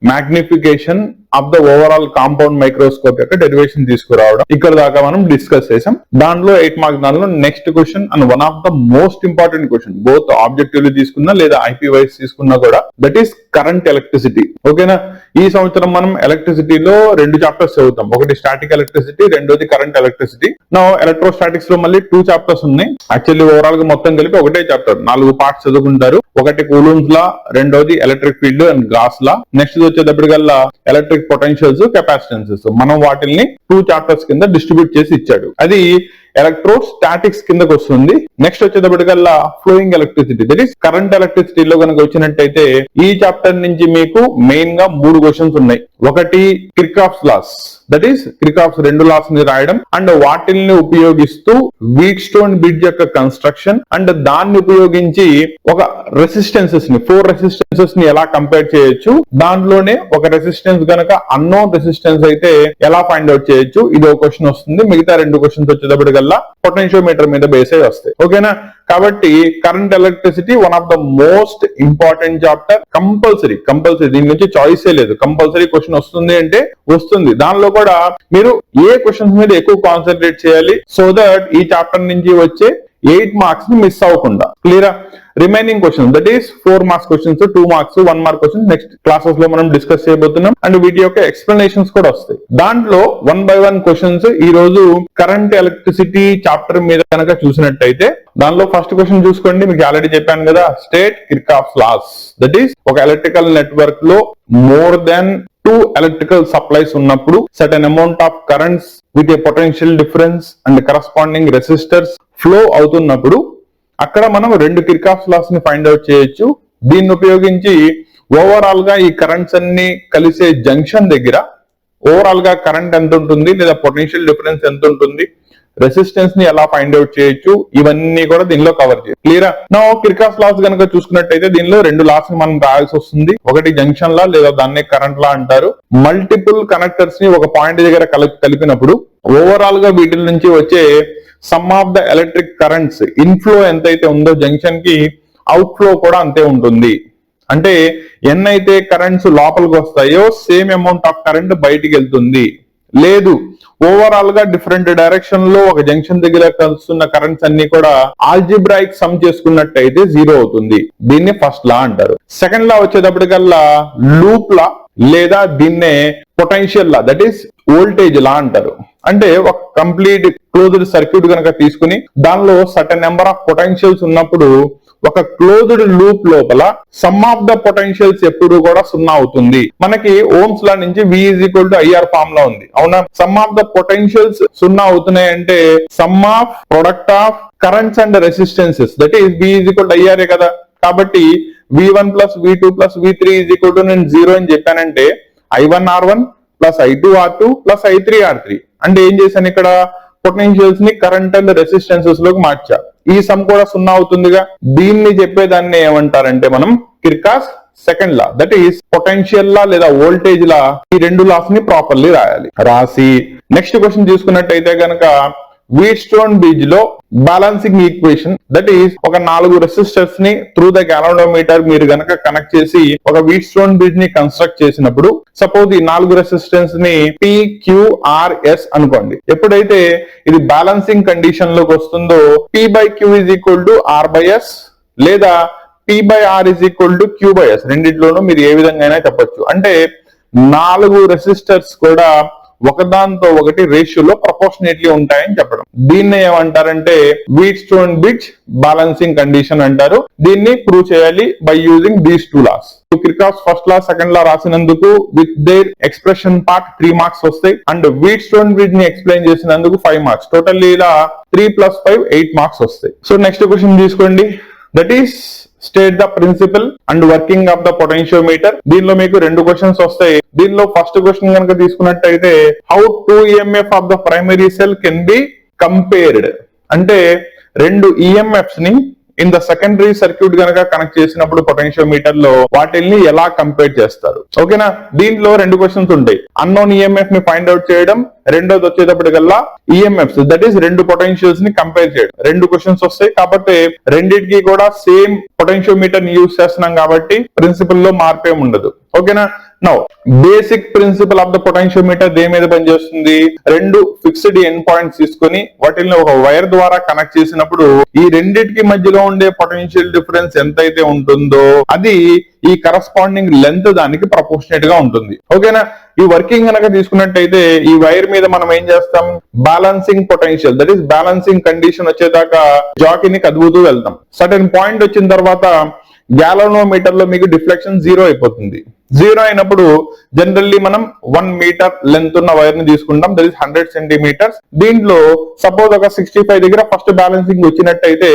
magnification of the overall compound microscope యొక్క డెరివేషన్ తీసుకురావడం. ఇక్కడ దాకా మనం డిస్కస్ చేసాం. దాంట్లో 8 మార్క్స్, దానిలో next question and one of the most important question, both objectively తీసుకున్నా లేదా ఐపీ వైస్ తీసుకున్నా కూడా, దట్ ఈస్ కరెంట్ ఎలక్ట్రిసిటీ. ఓకేనా? ఈ సంవత్సరం మనం ఎలక్ట్రిసిటీలో 2 చాప్టర్స్ చదువుతాం. ఒకటి స్టాటిక్ ఎలక్ట్రిసిటీ, రెండోది కరెంట్ ఎలక్ట్రిసిటీ. నా ఎలక్ట్రోస్టాటిక్స్ లో మళ్ళీ 2 చాప్టర్స్ ఉన్నాయి. యాక్చువల్లీ ఓవరాల్ గా మొత్తం కలిపి ఒకటే చాప్టర్, 4 పార్ట్స్ చదువుకుంటారు. ఒకటి కూలూమ్స్ లా, రెండోది electric field and Gauss law, next వచ్చేటప్పటికల్లా ఎలక్ట్రిక్ పొటెన్షియల్స్, కెపాసిటెన్సెస్. మనం వాటిని 2 చాప్టర్స్ కింద డిస్ట్రిబ్యూట్ చేసి ఇచ్చాడు. అది ఎలక్ట్రోస్టాటిక్స్ కిందకి వస్తుంది. నెక్స్ట్ వచ్చేటప్పటికల్లా flowing electricity, that is current ఎలక్ట్రిసిటీలో కనుక వచ్చినట్టయితే ఈ చాప్టర్ నుంచి మీకు మెయిన్ గా 3 క్వశ్చన్స్ ఉన్నాయి. ఒకటి Kirchhoff's laws, that is Kirchhoff's 2 laws ని రాయడం అండ్ వాటిల్ని ఉపయోగిస్తూ వీట్ స్టోన్ బ్రిడ్జ్ యొక్క కన్స్ట్రక్షన్ అండ్ దాన్ని ఉపయోగించి ఒక రెసిస్టెన్సెస్ ని 4 రెసిస్టెన్సెస్ ని ఎలా కంపేర్ చేయొచ్చు, దాంట్లోనే ఒక రెసిస్టెన్స్ గనక అన్నోన్ రెసిస్టెన్స్ అయితే ఎలా ఫైండ్ అవుట్ చేయొచ్చు, ఇది ఒక క్వశ్చన్ వస్తుంది. మిగతా 2 క్వశ్చన్స్ వచ్చేటప్పటికల్లా పొటెన్షియోమీటర్ మీద బేస్ అయి వస్తాయి. ఓకేనా? కాబట్టి current electricity one of the most important chapter. Compulsory దీని నుంచి చాయిసే లేదు. కంపల్సరీ క్వశ్చన్ వస్తుంది అంటే వస్తుంది. దానిలో కూడా మీరు ఏ క్వశ్చన్స్ మీద ఎక్కువ కాన్సన్ట్రేట్ చేయాలి, సో దట్ ఈ చాప్టర్ నుంచి వచ్చే 8 మార్క్స్ ని మిస్ అవ్వకుండా. క్లియరా? Remaining question, that is 4 marks questions, 2 marks, 1 mark question next classes లో మనం డిస్కస్ చేయబోతున్నాం. అండ్ వీటి యొక్క ఎక్స్ప్లెనేషన్స్ కూడా వస్తాయి. దాంట్లో 1 by 1 క్వశ్చన్స్ ఈ రోజు కరెంట్ ఎలక్ట్రిసిటీ చాప్టర్ మీద కనుక చూసినట్టయితే, దానిలో ఫస్ట్ క్వశ్చన్ చూసుకోండి. మీకు ఆల్రెడీ చెప్పాను కదా, state Kirchhoff's laws. That is ఒక ఎలక్ట్రికల్ నెట్వర్క్ లో మోర్ దెన్ 2 ఎలక్ట్రికల్ సప్లైస్ ఉన్నప్పుడు certain amount of currents with a potential difference and corresponding resistors flow అవుతున్నప్పుడు అక్కడ మనం 2 కిర్చాఫ్స్ లాస్ ని ఫైండ్ అవుట్ చేయొచ్చు. దీన్ని ఉపయోగించి ఓవరాల్ గా ఈ కరెంట్స్ అన్ని కలిసే జంక్షన్ దగ్గర ఓవరాల్ గా కరెంట్ ఎంత ఉంటుంది లేదా పొటెన్షియల్ డిఫరెన్స్ ఎంత ఉంటుంది, రెసిస్టెన్స్ ని ఎలా ఫైండ్ అవుట్ చేయొచ్చు, ఇవన్నీ కూడా దీనిలో కవర్ చేయాలి. క్లియరా? నా కిర్చాఫ్స్ లాస్ కనుక చూసుకున్నట్టయితే దీనిలో 2 లాస్ ని మనం రాయాల్సి వస్తుంది. ఒకటి జంక్షన్ లా లేదా దాన్నే కరెంట్ లా అంటారు. మల్టిపుల్ కనెక్టర్స్ ని ఒక పాయింట్ దగ్గర కలిపినప్పుడు ఓవరాల్ గా వీటి నుంచి వచ్చే some of the electric currents inflow ఎంతైతే ఉందో జంక్షన్ కి, అవుట్ ఫ్లో కూడా అంతే ఉంటుంది. అంటే ఎన్నైతే కరెంట్స్ లోపలికి వస్తాయో సేమ్ అమౌంట్ ఆఫ్ కరెంట్ బయటికి వెళ్తుంది. లేదు ఓవరాల్ గా డిఫరెంట్ డైరెక్షన్ లో ఒక జంక్షన్ దగ్గర కలుస్తున్న కరెంట్స్ అన్ని కూడా ఆల్జిబ్రాయిక్ సమ్ చేసుకున్నట్టయితే 0 అవుతుంది. దీన్ని ఫస్ట్ లా అంటారు. సెకండ్ లా వచ్చేటప్పటికల్లా లూప్ లా లేదా దీన్నే potential law, that is voltage law అంటారు. అంటే ఒక కంప్లీట్ క్లోజ్డ్ సర్క్యూట్ కనుక తీసుకుని దానిలో సర్టెన్ నెంబర్ ఆఫ్ పొటెన్షియల్స్ ఉన్నప్పుడు ఒక క్లోజ్డ్ లూప్ లోపల సమ్ ఆఫ్ ద పొటెన్షియల్స్ ఎప్పుడు కూడా 0 అవుతుంది. మనకి ఓమ్స్ లా నుంచి V = IR ఫార్మ్ లో ఉంది అవునా. సమ్ ఆఫ్ ద పొటెన్షియల్స్ 0 అవుతున్నాయి అంటే some of product of currents and resistances that is V = IR కదా. కాబట్టి V1 + V2 + V3 నేను 0 అని చెప్పానంటే I1R1 + I2R2 + I3R3 అంటే ఏం చేశాను ఇక్కడ పొటెన్షియల్స్ ని కరెంట్ అండ్ రెసిస్టెన్సెస్ లోకి మార్చా. ఈ సమ్ కూడా 0 అవుతుందిగా. దీన్ని చెప్పేదాన్ని ఏమంటారంటే మనం Kirchhoff second law that is potential law లేదా వోల్టేజ్ లా. ఈ రెండు లాస్ ని ప్రాపర్లీ రాసి నెక్స్ట్ క్వశ్చన్ తీసుకున్నట్టయితే గనక వీట్స్టోన్ బ్రిడ్జ్ లో బ్యాలెన్సింగ్ ఈక్వేషన్ దట్ ఈస్ ఒక 4 రెసిస్టర్స్ ని త్రూ ద గ్యాలనోమీటర్ మీరు గనక కనెక్ట్ చేసి ఒక వీట్స్టోన్ బ్రిడ్జ్ ని కన్స్ట్రక్ట్ చేసినప్పుడు సపోజ్ ఈ 4 రెసిస్టెన్స్ ని PQRS అనుకోండి. ఎప్పుడైతే ఇది బ్యాలెన్సింగ్ కండిషన్ లోకి వస్తుందో P/Q = R/S లేదా P/R = Q/S రెండిట్లోనూ మీరు ఏ విధంగా అయినా చెప్పొచ్చు. అంటే 4 రెసిస్టర్స్ కూడా ఒకదాంతో ఒకటి రేషియోలో ప్రపోర్షనేట్లీ ఉంటాయని చెప్పడం. దీన్ని ఏమంటారంటే వీట్స్టోన్ బ్రిడ్జ్ బ్యాలెన్సింగ్ కండిషన్ అంటారు. దీన్ని ప్రూవ్ చేయాలి by using these 2 laws. Kirchhoff first law second law రాసినందుకు with their expression part 3 marks వస్తాయి అండ్ వీట్స్టోన్ బ్రిడ్జ్ ని ఎక్స్ప్లెయిన్ చేసినందుకు 5 మార్క్స్. టోటల్ ఇలా 3 + 5 8 మార్క్స్ వస్తాయి. సో నెక్స్ట్ క్వశ్చన్ తీసుకోండి. That is state the principle and working of the potentiometer. దీనిలో మీకు 2 questions వస్తాయి. దీనిలో ఫస్ట్ క్వశ్చన్ కనుక తీసుకున్నట్టయితే how 2 EMF of the primary cell can be compared అంటే 2 EMFs ని ఇన్ ద సెకండరీ సర్క్యూట్ గనక కనెక్ట్ చేసినప్పుడు పొటెన్షియోమీటర్ లో వాటిల్ని ఎలా కంపేర్ చేస్తారు. ఓకేనా. దీంట్లో 2 క్వశ్చన్స్ ఉంటాయి. అన్నోన్ EMF ని ఫైండ్ అవుట్ చేయడం, రెండోది వచ్చేటప్పటికల్లా EMFs దట్ ఈస్ 2 పొటెన్షియల్స్ ని కంపేర్ చేయడం. 2 క్వశ్చన్స్ వస్తాయి కాబట్టి రెండింటికి కూడా సేమ్ పొటెన్షియోమీటర్ ని యూజ్ చేస్తున్నాం కాబట్టి ప్రిన్సిపల్ లో మార్పేం ఉండదు. ఓకేనా. Now basic principle of the potentiometer దేని మీద పనిచేస్తుంది. 2 ఫిక్స్డ్ ఎండ్ పాయింట్స్ తీసుకొని వాటిని ఒక వైర్ ద్వారా కనెక్ట్ చేసినప్పుడు ఈ రెండింటికి మధ్యలో ఉండే పొటెన్షియల్ డిఫరెన్స్ ఎంతైతే ఉంటుందో అది ఈ కరస్పాండింగ్ లెంత్ దానికి ప్రపోర్షనేట్ గా ఉంటుంది. ఓకేనా. ఈ వర్కింగ్ కనుక తీసుకున్నట్టయితే ఈ వైర్ మీద మనం ఏం చేస్తాం balancing potential that is balancing condition వచ్చేదాకా జాకీని కదుపుతూ వెళ్తాం. సర్టెన్ పాయింట్ వచ్చిన తర్వాత గ్యాలనోమీటర్ లో మీకు డిఫ్లెక్షన్ 0 అయిపోతుంది. 0 అయినప్పుడు జనరల్లీ మనం 1 మీటర్ లెంత్ ఉన్న వైర్ ని తీసుకుంటాం దట్ ఈస్ 100 సెంటీమీటర్స్. దీంట్లో సపోజ్ ఒక 65 దగ్గర ఫస్ట్ బ్యాలెన్సింగ్ వచ్చినట్టయితే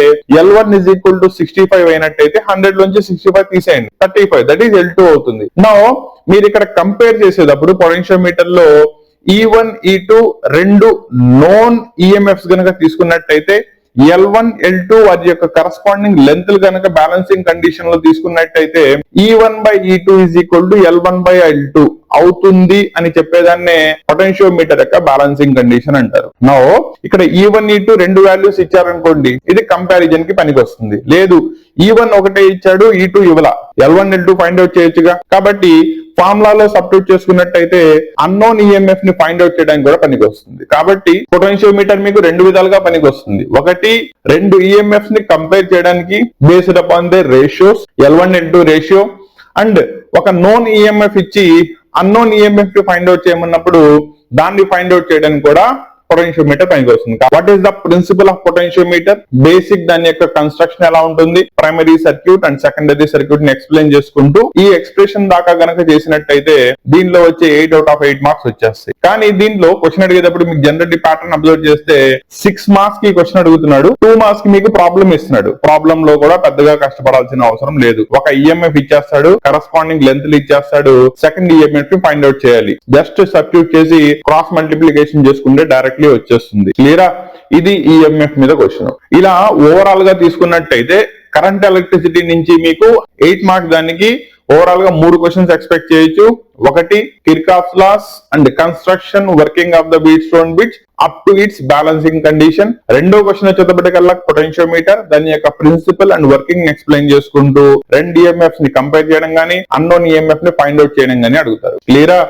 L1 = 65 అయినట్టయితే 100 నుంచి 65 తీసేయండి 35 దట్ ఈస్ L2 అవుతుంది. నౌ మీరు ఇక్కడ కంపేర్ చేసేటప్పుడు పొటెన్షియోమీటర్ లో E1 E2 2 నోన్ EMFs గనక తీసుకున్నట్టయితే L1 L2 వాటి యొక్క కరస్పాండింగ్ లెంత్ కనుక బ్యాలెన్సింగ్ కండిషన్ లో తీసుకున్నట్టయితే E1/E2 = L1/L2 అవుతుంది అని చెప్పేదాన్నే పొటెన్షియోమీటర్ యొక్క బ్యాలెన్సింగ్ కండిషన్ అంటారు. నో ఇక్కడ E1 E2 2 వాల్యూస్ ఇచ్చారనుకోండి ఇది కంపారిజన్ కి పనికి వస్తుంది. లేదు E1 ఒకటే ఇచ్చాడు E2 ఇవ్వలా L1 L2 find out చేయొచ్చుగా. కాబట్టి ఫార్ములాలో సబ్స్టిట్యూట్ చేసుకున్నట్టయితే అన్నోన్ EMF ని ఫైండ్ అవుట్ చేయడానికి కూడా పనికి వస్తుంది. కాబట్టి పొటెన్షియోమీటర్ మీకు 2 విధాలుగా పనికి వస్తుంది. ఒకటి 2 EMFs ని కంపేర్ చేయడానికి based upon the ratios L1 L2 ratio and ఒక నోన్ EMF ఇచ్చి అన్నోన్ EMF ని ఫైండ్ అవుట్ చేయమన్నప్పుడు దాన్ని ఫైండ్ అవుట్ చేయడానికి కూడా పొటెన్షియోమీటర్ పనికి వస్తుంది. What is the principle of potentiometer basic దాని యొక్క కన్స్ట్రక్షన్ ఎలా ఉంటుంది primary circuit and secondary circuit ని ఎక్స్ప్లెయిన్ చేసుకుంటూ ఈ ఎక్స్ప్రెషన్ దాకా గనక చేసినట్టయితే దీనిలో వచ్చే 8 out of 8 మార్క్స్ వచ్చేస్తాయి. కానీ దీంట్లో క్వశ్చన్ అడిగేటప్పుడు మీకు జనరల్లీ ప్యాటర్న్ అబ్జర్వ్ చేస్తే 6 మార్క్స్ కి క్వశ్చన్ అడుగుతున్నాడు, 2 మార్క్స్ కి మీకు ప్రాబ్లం ఇస్తున్నాడు. ప్రాబ్లం లో కూడా పెద్దగా కష్టపడాల్సిన అవసరం లేదు. ఒక EMF ఇచ్చేస్తాడు, కరస్పాండింగ్ లెంత్ ఇచ్చేస్తాడు, సెకండ్ EMF ని ఫైండ్ అవుట్ చేయాలి. జస్ట్ సబ్స్టిట్యూట్ చేసి క్రాస్ మల్టిప్లికేషన్ చేసుకుంటే డైరెక్ట్లీ వచ్చేస్తుంది. క్లియరా. ఇది EMF మీద క్వశ్చన్. ఇలా ఓవరాల్ గా తీసుకున్నట్టయితే కరెంట్ ఎలక్ట్రిసిటీ నుంచి మీకు 8 మార్క్స్ దానికి ఓవరాల్ గా 3 క్వశ్చన్స్ ఎక్స్పెక్ట్ చేయొచ్చు. ఒకటి Kirchhoff laws and construction working of the Wheatstone bridge up to its balancing condition. రెండో క్వశ్చన్ వచ్చేటప్పటికల్లా పొటెన్షియోమీటర్ దాని యొక్క ప్రిన్సిపల్ అండ్ వర్కింగ్ ఎక్స్ప్లెయిన్ చేసుకుంటూ 2 EMFs ని కంపేర్ చేయడం గానీ అన్నోన్ EMF ని ఫైండ్ అవుట్ చేయడం గానీ అడుగుతారు. క్లియరా.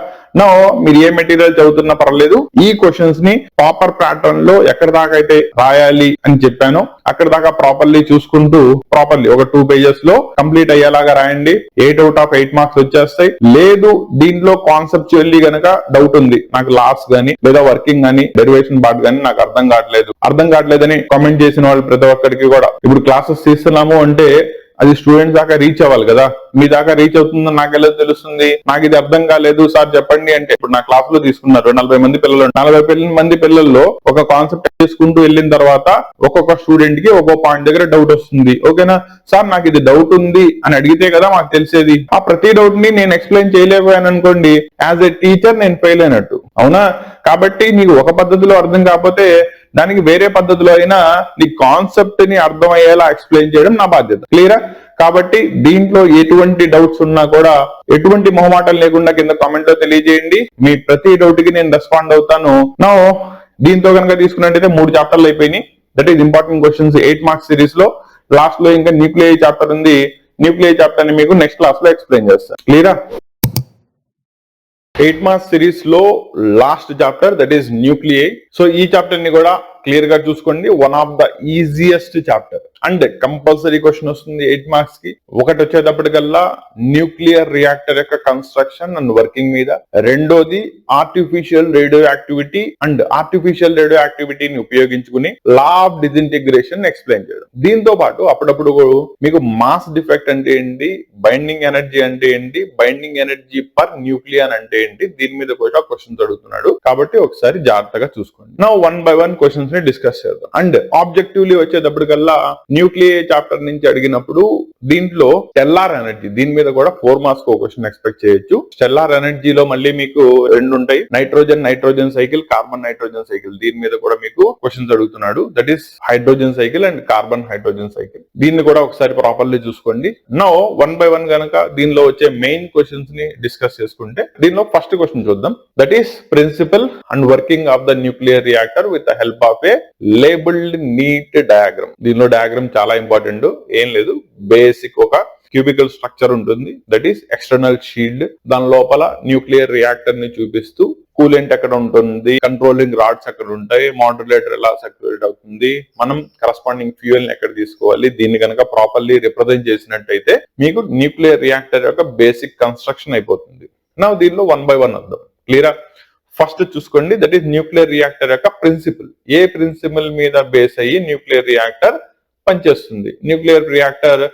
నా మీరు ఏ మెటీరియల్ చదువుతున్నా పర్లేదు, ఈ క్వశ్చన్స్ ని ప్రాపర్ ప్యాటర్న్ లో ఎక్కడ దాకా అయితే రాయాలి అని చెప్పానో అక్కడ దాకా ప్రాపర్లీ చూసుకుంటూ ప్రాపర్లీ ఒక 2 pages లో కంప్లీట్ అయ్యేలాగా రాయండి. 8 out of 8 మార్క్స్ వచ్చేస్తాయి. లేదు దీంట్లో కాన్సెప్చువల్లీ గనక డౌట్ ఉంది, నాకు లాస్ గానీ లేదా వర్కింగ్ గానీ డెరివేషన్ పార్ట్ గానీ నాకు అర్థం కావట్లేదని కామెంట్ చేసిన వాళ్ళు ప్రతి ఒక్కరికి కూడా ఇప్పుడు క్లాసెస్ తీస్తున్నాము అంటే అది స్టూడెంట్స్ దాకా రీచ్ అవ్వాలి కదా. మీ దాకా రీచ్ అవుతుందని నాకు ఎలా తెలుస్తుంది? నాకు ఇది అర్థం కాలేదు సార్ చెప్పండి అంటే, ఇప్పుడు నా క్లాస్ లో తీసుకున్నారు 40 మంది పిల్లలు, 40 మంది పిల్లల్లో ఒక కాన్సెప్ట్ చేసుకుంటూ వెళ్ళిన తర్వాత ఒక్కొక్క స్టూడెంట్ కి ఒక్కొక్క పాయింట్ దగ్గర డౌట్ వస్తుంది. ఓకేనా సార్ నాకు ఇది డౌట్ ఉంది అని అడిగితే కదా మాకు తెలిసేది. ఆ ప్రతి డౌట్ ని నేను ఎక్స్ప్లెయిన్ చేయలేకపోయాను అనుకోండి, యాజ్ ఎ టీచర్ నేను ఫెయిల్ అయినట్టు, అవునా? కాబట్టి నీకు ఒక పద్ధతిలో అర్థం కాకపోతే దానికి వేరే పద్ధతిలో అయినా నీ కాన్సెప్ట్ ని అర్థమయ్యేలా ఎక్స్ప్లెయిన్ చేయడం నా బాధ్యత. క్లియరా? కాబట్టి దీంట్లో ఎటువంటి డౌట్స్ ఉన్నా కూడా ఎటువంటి మొహమాటం లేకుండా కింద కామెంట్ లో తెలియజేయండి. మీ ప్రతి డౌట్ కి నేను రెస్పాండ్ అవుతాను. నా దీంతో కనుక తీసుకున్నట్టయితే 3 చాప్టర్లు అయిపోయినాయి. That is important questions 8 marks series లో. లాస్ట్ లో ఇంకా న్యూక్లియర్ చాప్టర్ ఉంది. న్యూక్లియర్ చాప్టర్ ని మీకు నెక్స్ట్ క్లాస్ లో ఎక్స్ప్లెయిన్ చేస్తాను. క్లియరా? 8 మార్క్స్ సిరీస్ లో last chapter that is nuclear. So ఈ చాప్టర్ ని కూడా క్లియర్ గా చూసుకోండి. One of the easiest chapter and compulsory question వస్తుంది 8 మార్క్స్ కి. ఒకటి వచ్చేటప్పటికల్లా న్యూక్లియర్ రియాక్టర్ యొక్క కన్స్ట్రక్షన్ అండ్ వర్కింగ్ మీద, రెండోది artificial radio activity and artificial radio యాక్టివిటీని ఉపయోగించుకుని లా ఆఫ్ డిసింటిగ్రేషన్ ఎక్స్ప్లెయిన్ చేయడం. దీంతో పాటు అప్పుడప్పుడు మీకు మాస్ డిఫెక్ట్ అంటే ఏంటి, బైండింగ్ ఎనర్జీ అంటే ఏంటి, బైండింగ్ ఎనర్జీ పర్ న్యూక్లియర్ అంటే ఏంటి, దీని మీద కూడా క్వశ్చన్స్ అడుగుతున్నాడు. కాబట్టి ఒకసారి జాగ్రత్తగా చూసుకోండి. నా 1 by 1 క్వశ్చన్స్ ని డిస్కస్ చేద్దాం. అండ్ ఆబ్జెక్టివ్లీ వచ్చేటప్పటికల్లా న్యూక్లియర్ చాప్టర్ నుంచి అడిగినప్పుడు దీంట్లో స్టెల్లార్ ఎనర్జీ, దీని మీద కూడా 4 మార్క్స్ క్వశ్చన్ ఎక్స్పెక్ట్ చేయొచ్చు. స్టెల్లార్ ఎనర్జీలో మళ్ళీ మీకు 2 ఉంటాయి, nitrogen cycle, carbon nitrogen cycle. దీని మీద కూడా మీకు క్వశ్చన్స్ అడుగుతున్నాడు. That is hydrogen cycle and carbon hydrogen cycle. దీన్ని కూడా ఒకసారి ప్రాపర్లీ చూసుకోండి. నో 1 by 1 గనక దీనిలో వచ్చే మెయిన్ క్వశ్చన్స్ ని డిస్కస్ చేసుకుంటే దీనిలో ఫస్ట్ క్వశ్చన్ చూద్దాం. That is principle and working of the nuclear reactor with the help of a labelled neat diagram. దీనిలో డయాగ్రామ్ చాలా ఇంపార్టెంట్. ఏం లేదు, బేసిక్ ఒక క్యూబికల్ స్ట్రక్చర్ ఉంటుంది. That is external shield. దాని లోపల న్యూక్లియర్ రియాక్టర్ ని చూపిస్తూ కూలెంట్ ఎక్కడ ఉంటుంది, కంట్రోలింగ్ రాడ్స్ ఎక్కడ ఉంటాయి, మాడ్యులేటర్ ఎలా సర్క్యులేట్ అవుతుంది, మనం కరస్పాండింగ్ ఫ్యూయల్ ని ఎక్కడ తీసుకోవాలి, దీన్ని కనుక ప్రాపర్లీ రిప్రజెంట్ చేసినట్టయితే మీకు న్యూక్లియర్ రియాక్టర్ యొక్క బేసిక్ కన్స్ట్రక్షన్ అయిపోతుంది. నా దీనిలో 1 by 1 వద్దాం. క్లియరా? ఫస్ట్ చూసుకోండి. దట్ ఈస్ న్యూక్లియర్ రియాక్టర్ యొక్క ప్రిన్సిపల్. ఏ ప్రిన్సిపల్ మీద బేస్ అయ్యి న్యూక్లియర్ రియాక్టర్ పనిచేస్తుంది? న్యూక్లియర్ రియాక్టర్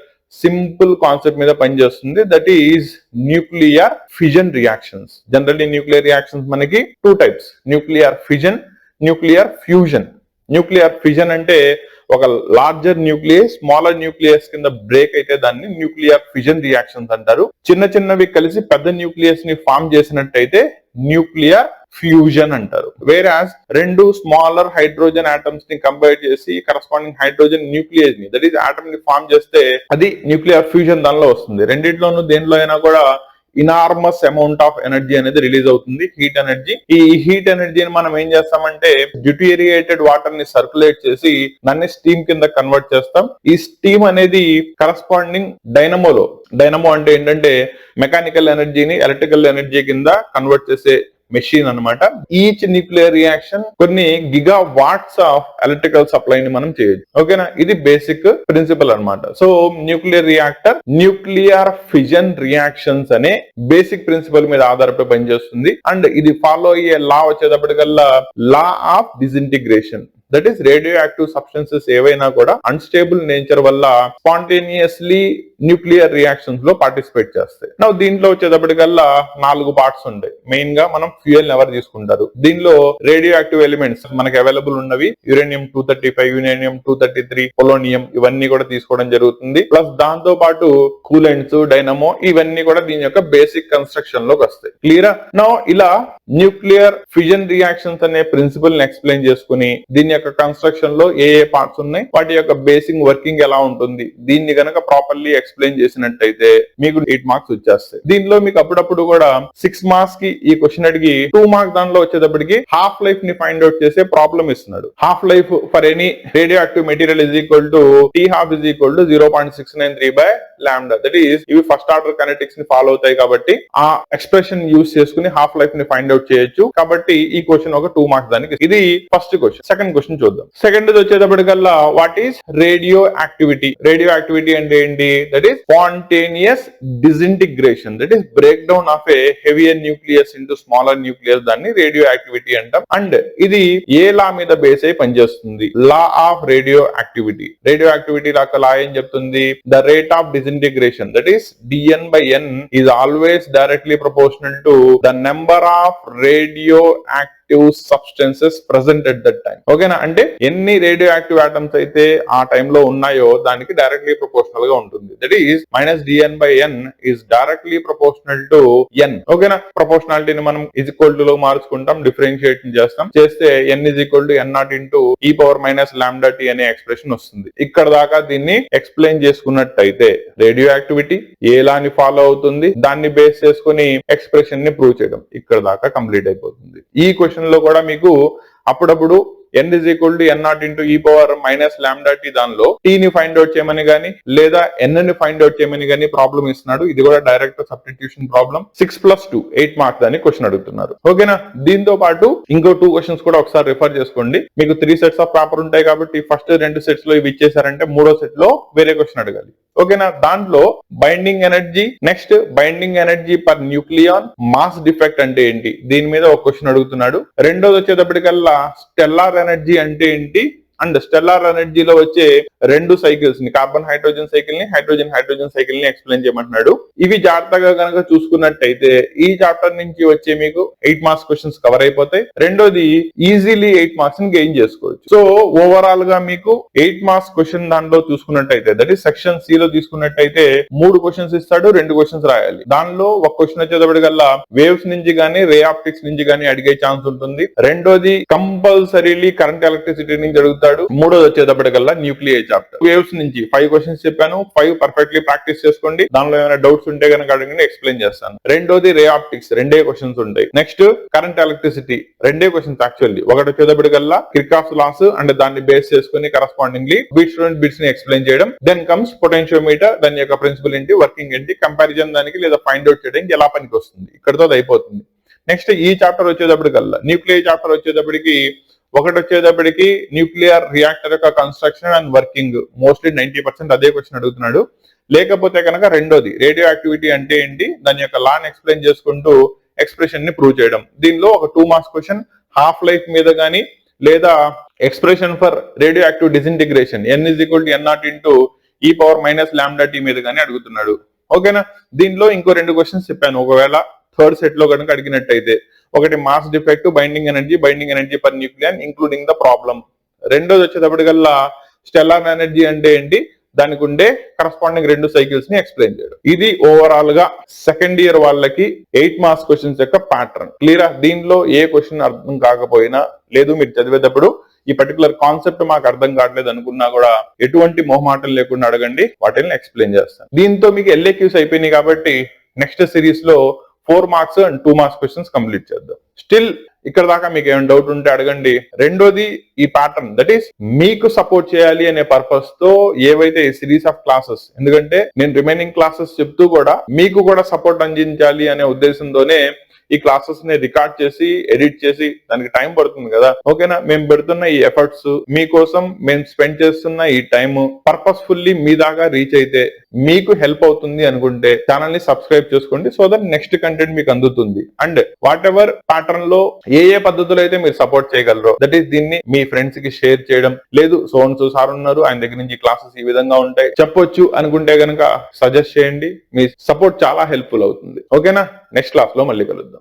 సింపుల్ కాన్సెప్ట్ మీద పనిచేస్తుంది. That is nuclear fission reactions. Generally nuclear reactions మనకి 2 types, nuclear fission, nuclear fusion. Nuclear fission అంటే ఒక లార్జర్ న్యూక్లియస్ స్మాలర్ న్యూక్లియస్ కింద బ్రేక్ అయితే దాన్ని న్యూక్లియర్ ఫిజన్ రియాక్షన్స్ అంటారు. చిన్నవి కలిసి పెద్ద న్యూక్లియస్ ని ఫామ్ చేసినట్టయితే న్యూక్లియర్ ఫ్యూజన్ అంటారు. వేరాస్ 2 స్మాలర్ హైడ్రోజన్ ఆటమ్స్ ని కంబైన్ చేసి కరస్పాండింగ్ హైడ్రోజన్ న్యూక్లియస్ ని, దట్ ఈస్ ఆటమ్ ని ఫామ్ చేస్తే అది న్యూక్లియర్ ఫ్యూజన్ దానిలో వస్తుంది. రెండింటిలోనూ దేనిలో అయినా కూడా ఇనార్మస్ అమౌంట్ ఆఫ్ ఎనర్జీ అనేది రిలీజ్ అవుతుంది, హీట్ ఎనర్జీ. ఈ హీట్ ఎనర్జీని మనం ఏం చేస్తామంటే డ్యూటీరియేటెడ్ వాటర్ ని సర్క్యులేట్ చేసి దాన్ని స్టీమ్ కింద కన్వర్ట్ చేస్తాం. ఈ స్టీమ్ అనేది కరస్పాండింగ్ డైనమో అంటే ఏంటంటే మెకానికల్ ఎనర్జీని ఎలక్ట్రికల్ ఎనర్జీ కింద కన్వర్ట్ చేసే మెషిన్ అన్నమాట. ఈచ్ న్యూక్లియర్ రియాక్షన్ కొన్ని giga watts of electrical supply ని మనం చేయొచ్చు. ఓకేనా? ఇది బేసిక్ ప్రిన్సిపల్ అన్నమాట. So nuclear reactor nuclear fission reactions అనే బేసిక్ ప్రిన్సిపల్ మీద ఆధారపడి పనిచేస్తుంది. అండ్ ఇది ఫాలో అయ్యే లా వచ్చేటప్పటికల్లా law of disintegration. That is radioactive substances ఏవైనా కూడా అన్స్టేబుల్ నేచర్ వల్ల స్పాంటేనియస్లీ న్యూక్లియర్ రియాక్షన్స్ లో పార్టిసిపేట్ చేస్తాయి. నా దీంట్లో వచ్చేటప్పటికల్లా 4 పార్ట్స్ ఉంటాయి. మెయిన్ గా మనం ఫ్యూయల్ ఎవరు తీసుకుంటారు? దీనిలో రేడియో యాక్టివ్ ఎలిమెంట్స్ మనకి అవైలబుల్ ఉన్నవి యురేనియం 235, యురేనియం 233, పొలోనియం, ఇవన్నీ కూడా తీసుకోవడం జరుగుతుంది. ప్లస్ దాంతో పాటు కూలెంట్స్, డైనమో, ఇవన్నీ కూడా దీని యొక్క బేసిక్ కన్స్ట్రక్షన్ లోకి వస్తాయి. క్లియరా? నా ఇలా న్యూక్లియర్ ఫిజన్ రియాక్షన్స్ అనే ప్రిన్సిపల్ ని ఎక్స్ప్లెయిన్ చేసుకుని దీని యొక్క కన్స్ట్రక్షన్ లో ఏ పార్ట్స్ ఉన్నాయి, వాటి యొక్క బేసిక్ వర్కింగ్ ఎలా ఉంటుంది, దీన్ని గనక ప్రాపర్లీ ఎక్స్ప్లెయిన్ చేసినట్టయితే మీకు 8 మార్క్స్ వచ్చేస్తాయి. దీనిలో మీకు అప్పుడప్పుడు కూడా 6 మార్క్స్ కి ఈ క్వశ్చన్ అడిగి 2 మార్క్స్ దానిలో వచ్చేటప్పటికి హాఫ్ లైఫ్ ని ఫైండ్ అవుట్ చేసే ప్రాబ్లం ఇస్తున్నాడు. Half life for any radioactive material is equal to T half is equal to 0.693 by lambda, that is ఇవి ఫస్ట్ ఆర్డర్ కైనెటిక్స్ ని ఫాలో అవుతాయి కాబట్టి ఆ ఎక్స్ప్రెషన్ యూజ్ చేసుకుని హాఫ్ లైఫ్ ని ఫైండ్ అవుట్ చేయొచ్చు. కాబట్టి ఈ క్వశ్చన్ ఒక 2 మార్క్స్ దానికి. ఇది ఫస్ట్ క్వశ్చన్. సెకండ్ క్వశ్చన్ చూద్దాం. సెకండ్ వచ్చేటప్పటికల్లా what is radio activity. Radio activity అంటే ఏంటి? That is spontaneous disintegration, that is break down of a heavier nucleus into smaller nucleus, దాన్ని రేడియో యాక్టివిటీ అంటాం. అండ్ ఇది ఏ లా మీద బేస్ అయి పనిచేస్తుంది? Law of radio activity. Radio activity law ఏం చెప్తుంది? The rate of disintegration, that is dN/n is always directly proportional to the number of radioactive substances present at that time. ఓకేనా? అంటే ఎన్ని రేడియో యాక్టివ్ ఆటమ్స్ అయితే ఆ టైంలో ఉన్నాయో దానికి డైరెక్ట్లీ ప్రపోర్షనల్ గా ఉంటుంది. That is -dN/n is directly proportional to n. ఓకేనా? ప్రపోర్షనాలిటీని మనం ఈక్వల్ టు లో మార్చుకుంటాం, డిఫరెన్షియేట్ చేస్తాం. చేస్తే n is equal to n0 into e power minus lambda t అనే ఎక్స్ప్రెషన్ వస్తుంది. ఇక్కడ దాకా దీన్ని ఎక్స్ప్లెయిన్ చేసుకున్నట్టయితే రేడియో యాక్టివిటీ ఏ లాని ఫాలో అవుతుంది, దాన్ని బేస్ చేసుకుని ఎక్స్ప్రెషన్ ని ప్రూవ్ చేయడం ఇక్కడ దాకా కంప్లీట్ అయిపోతుంది. ఈ క్వశ్చన్ లో కూడా మీకు అప్పుడప్పుడు n is equal to n0 into e power minus lambda t దానిలో t ని ఫైండ్ అవుట్ చేయమని గానీ లేదా n ని ఫైండ్ అవుట్ చేయమని గానీ ప్రాబ్లం ఇస్తున్నాడు. ఇది కూడా డైరెక్ట్ సబ్స్టిట్యూషన్ ప్రాబ్లం. 6+2 8 మార్క్స్ అని క్వశ్చన్ అడుగుతున్నారు. ఓకేనా? దీంతో పాటు ఇంకో 2 క్వశ్చన్స్ కూడా ఒకసారి రిఫర్ చేసుకోండి. మీకు 3 సెట్స్ ఆఫ్ పేపర్ ఉంటాయి కాబట్టి ఫస్ట్ 2 సెట్స్ లో ఇవి ఇచ్చేసారంటే మూడో సెట్ లో వేరే క్వశ్చన్ అడగాలి. ఓకేనా? దాంట్లో binding energy, next binding energy per nucleon, mass defect అంటే ఏంటి, దీని మీద ఒక క్వశ్చన్ అడుగుతున్నాడు. రెండోది వచ్చేటప్పటికల్లా స్టెల్లార్ ఎనర్జీ అంటే ఏంటి అండ్ స్టెల్లార్ ఎనర్జీలో వచ్చే 2 సైకిల్స్ ని, కార్బన్ హైడ్రోజన్ సైకిల్ ని, హైడ్రోజన్ సైకిల్ ని ఎక్స్ప్లెయిన్ చేయమంటున్నాడు. ఇవి జాగ్రత్తగా కనుక చూసుకున్నట్టయితే ఈ చాప్టర్ నుంచి వచ్చే మీకు 8 మార్క్స్ క్వశ్చన్స్ కవర్ అయిపోతాయి. రెండోది ఈజీలీ 8 మార్క్స్ ని గెయిన్ చేసుకోవచ్చు. సో ఓవరాల్ గా మీకు 8 మార్క్స్ క్వశ్చన్ దాంట్లో చూసుకున్నట్టయితే, దట్ ఈస్ సెక్షన్ సి లో తీసుకున్నట్టయితే 3 క్వశ్చన్స్ ఇస్తాడు, 2 క్వశ్చన్స్ రాయాలి. దానిలో ఒక క్వశ్చన్ వచ్చేటప్పటికల్లా వేవ్స్ నుంచి గానీ రే ఆప్టిక్స్ నుంచి గానీ అడిగే ఛాన్స్ ఉంటుంది. రెండోది కంపల్సరీలీ కరెంట్ ఎలక్ట్రిసిటీ నుంచి అడుగుతాడు. మూడోది వచ్చేటప్పటికల్లా న్యూక్లియర్ చాప్టర్. వేవ్స్ నుంచి 5 క్వశ్చన్స్ చెప్పాను, 5 పర్ఫెక్ట్లీ ప్రాక్టీస్ చేసుకోండి. దానిలో ఏమైనా డౌట్స్ ఉంటే కనుక అడగండి, ఎక్స్ప్లెయిన్ చేస్తాను. రెండోది రే ఆప్టిక్స్, 2 క్వశ్చన్స్ ఉంటాయి. Next current electricity, 2 questions actually. ఒకటి వచ్చేటప్పటికల్లా కిర్చాఫ్స్ లాస్ అండ్ దాన్ని బేస్ చేసుకుని కరస్పాండింగ్లీ బిట్స్ ని ఎక్స్ప్లెయిన్ చేయడం. దెన్ కమ్స్ పొటెన్షియోమీటర్, దాని యొక్క ప్రిన్సిపల్ ఏంటి, వర్కింగ్ ఏంటి, కంపారిజన్ దానికి లేదా ఫైండ్ అవుట్ చేయడానికి ఎలా పనికి వస్తుంది. ఇక్కడతో అయిపోతుంది. నెక్స్ట్ ఈ చాప్టర్ వచ్చేటప్పటికల్లా న్యూక్లియర్ చాప్టర్ వచ్చేటప్పటికి ఒకటి వచ్చేటప్పటికి న్యూక్లియర్ రియాక్టర్ యొక్క కన్స్ట్రక్షన్ అండ్ వర్కింగ్, మోస్ట్లీ 90% అదే క్వశ్చన్ అడుగుతున్నాడు. లేకపోతే కనుక రెండోది రేడియో యాక్టివిటీ అంటే ఏంటి, దాని యొక్క లాని ఎక్స్ప్లెయిన్ చేసుకుంటూ ఎక్స్ప్రెషన్ ని ప్రూవ్ చేయడం. దీనిలో ఒక 2 మార్క్స్ క్వశ్చన్ హాఫ్ లైఫ్ మీద గానీ లేదా expression for radio active disintegration n is equal to n0 into e power minus lambda t మీద గానీ అడుగుతున్నాడు. ఓకేనా? దీనిలో ఇంకో 2 క్వశ్చన్స్ చెప్పాను. ఒకవేళ థర్డ్ సెట్ లో కనుక అడిగినట్టయితే ఒకటి mass defect, binding energy per nucleon including the problem. రెండోది వచ్చేటప్పటికల్లా స్టెల్లార్ ఎనర్జీ అంటే ఏంటి, దానికి ఉండే కరస్పాండింగ్ 2 సైకిల్స్ ని ఎక్స్ప్లెయిన్ చేయడం. ఇది ఓవరాల్ గా సెకండ్ ఇయర్ వాళ్ళకి 8 మార్క్స్ క్వశ్చన్స్ యొక్క ప్యాటర్న్. క్లియరా? దీనిలో ఏ క్వశ్చన్ అర్థం కాకపోయినా లేదు మీరు చదివేటప్పుడు ఈ పర్టికులర్ కాన్సెప్ట్ మాకు అర్థం కావట్లేదు అనుకున్నా కూడా ఎటువంటి మొహమాటం లేకుండా అడగండి, వాటిని ఎక్స్ప్లెయిన్ చేస్తాను. దీంతో మీకు LAQs అయిపోయినాయి కాబట్టి నెక్స్ట్ సిరీస్ లో 4 marks and 2 marks questions complete చేద్దాం. స్టిల్ ఇక్కడ దాకా మీకు ఏమైనా డౌట్ ఉంటే అడగండి. రెండోది ఈ ప్యాటర్న్, దట్ ఈస్ మీకు సపోర్ట్ చేయాలి అనే పర్పస్ తో ఏవైతే సిరీస్ ఆఫ్ క్లాసెస్, ఎందుకంటే నేను రిమైనింగ్ క్లాసెస్ చెప్తూ కూడా మీకు కూడా సపోర్ట్ అందించాలి అనే ఉద్దేశంతోనే ఈ క్లాసెస్ ని రికార్డ్ చేసి ఎడిట్ చేసి, దానికి టైం పడుతుంది కదా. ఓకేనా? మేము పెడుతున్న ఈ ఎఫర్ట్స్ మీకోసం, మేము స్పెండ్ చేస్తున్న ఈ టైం పర్పస్ఫుల్లీ మీ దాకా రీచ్ అయితే మీకు హెల్ప్ అవుతుంది అనుకుంటే ఛానల్ ని సబ్స్క్రైబ్ చేసుకోండి, సో దట్ నెక్స్ట్ కంటెంట్ మీకు అందుతుంది. అండ్ వాట్ ఎవర్ ప్యాటర్న్ లో ఏ పద్ధతులు అయితే మీరు సపోర్ట్ చేయగలరో, దట్ ఈస్ దీన్ని మీ ఫ్రెండ్స్ కి షేర్ చేయడం, లేదు సో సార్ ఉన్నారు ఆయన దగ్గర నుంచి క్లాసెస్ ఈ విధంగా ఉంటాయి చెప్పొచ్చు అనుకుంటే కనుక సజెస్ట్ చేయండి. మీ సపోర్ట్ చాలా హెల్ప్ఫుల్ అవుతుంది. ఓకేనా? నెక్స్ట్ క్లాస్ లో మళ్ళీ కలుద్దాం.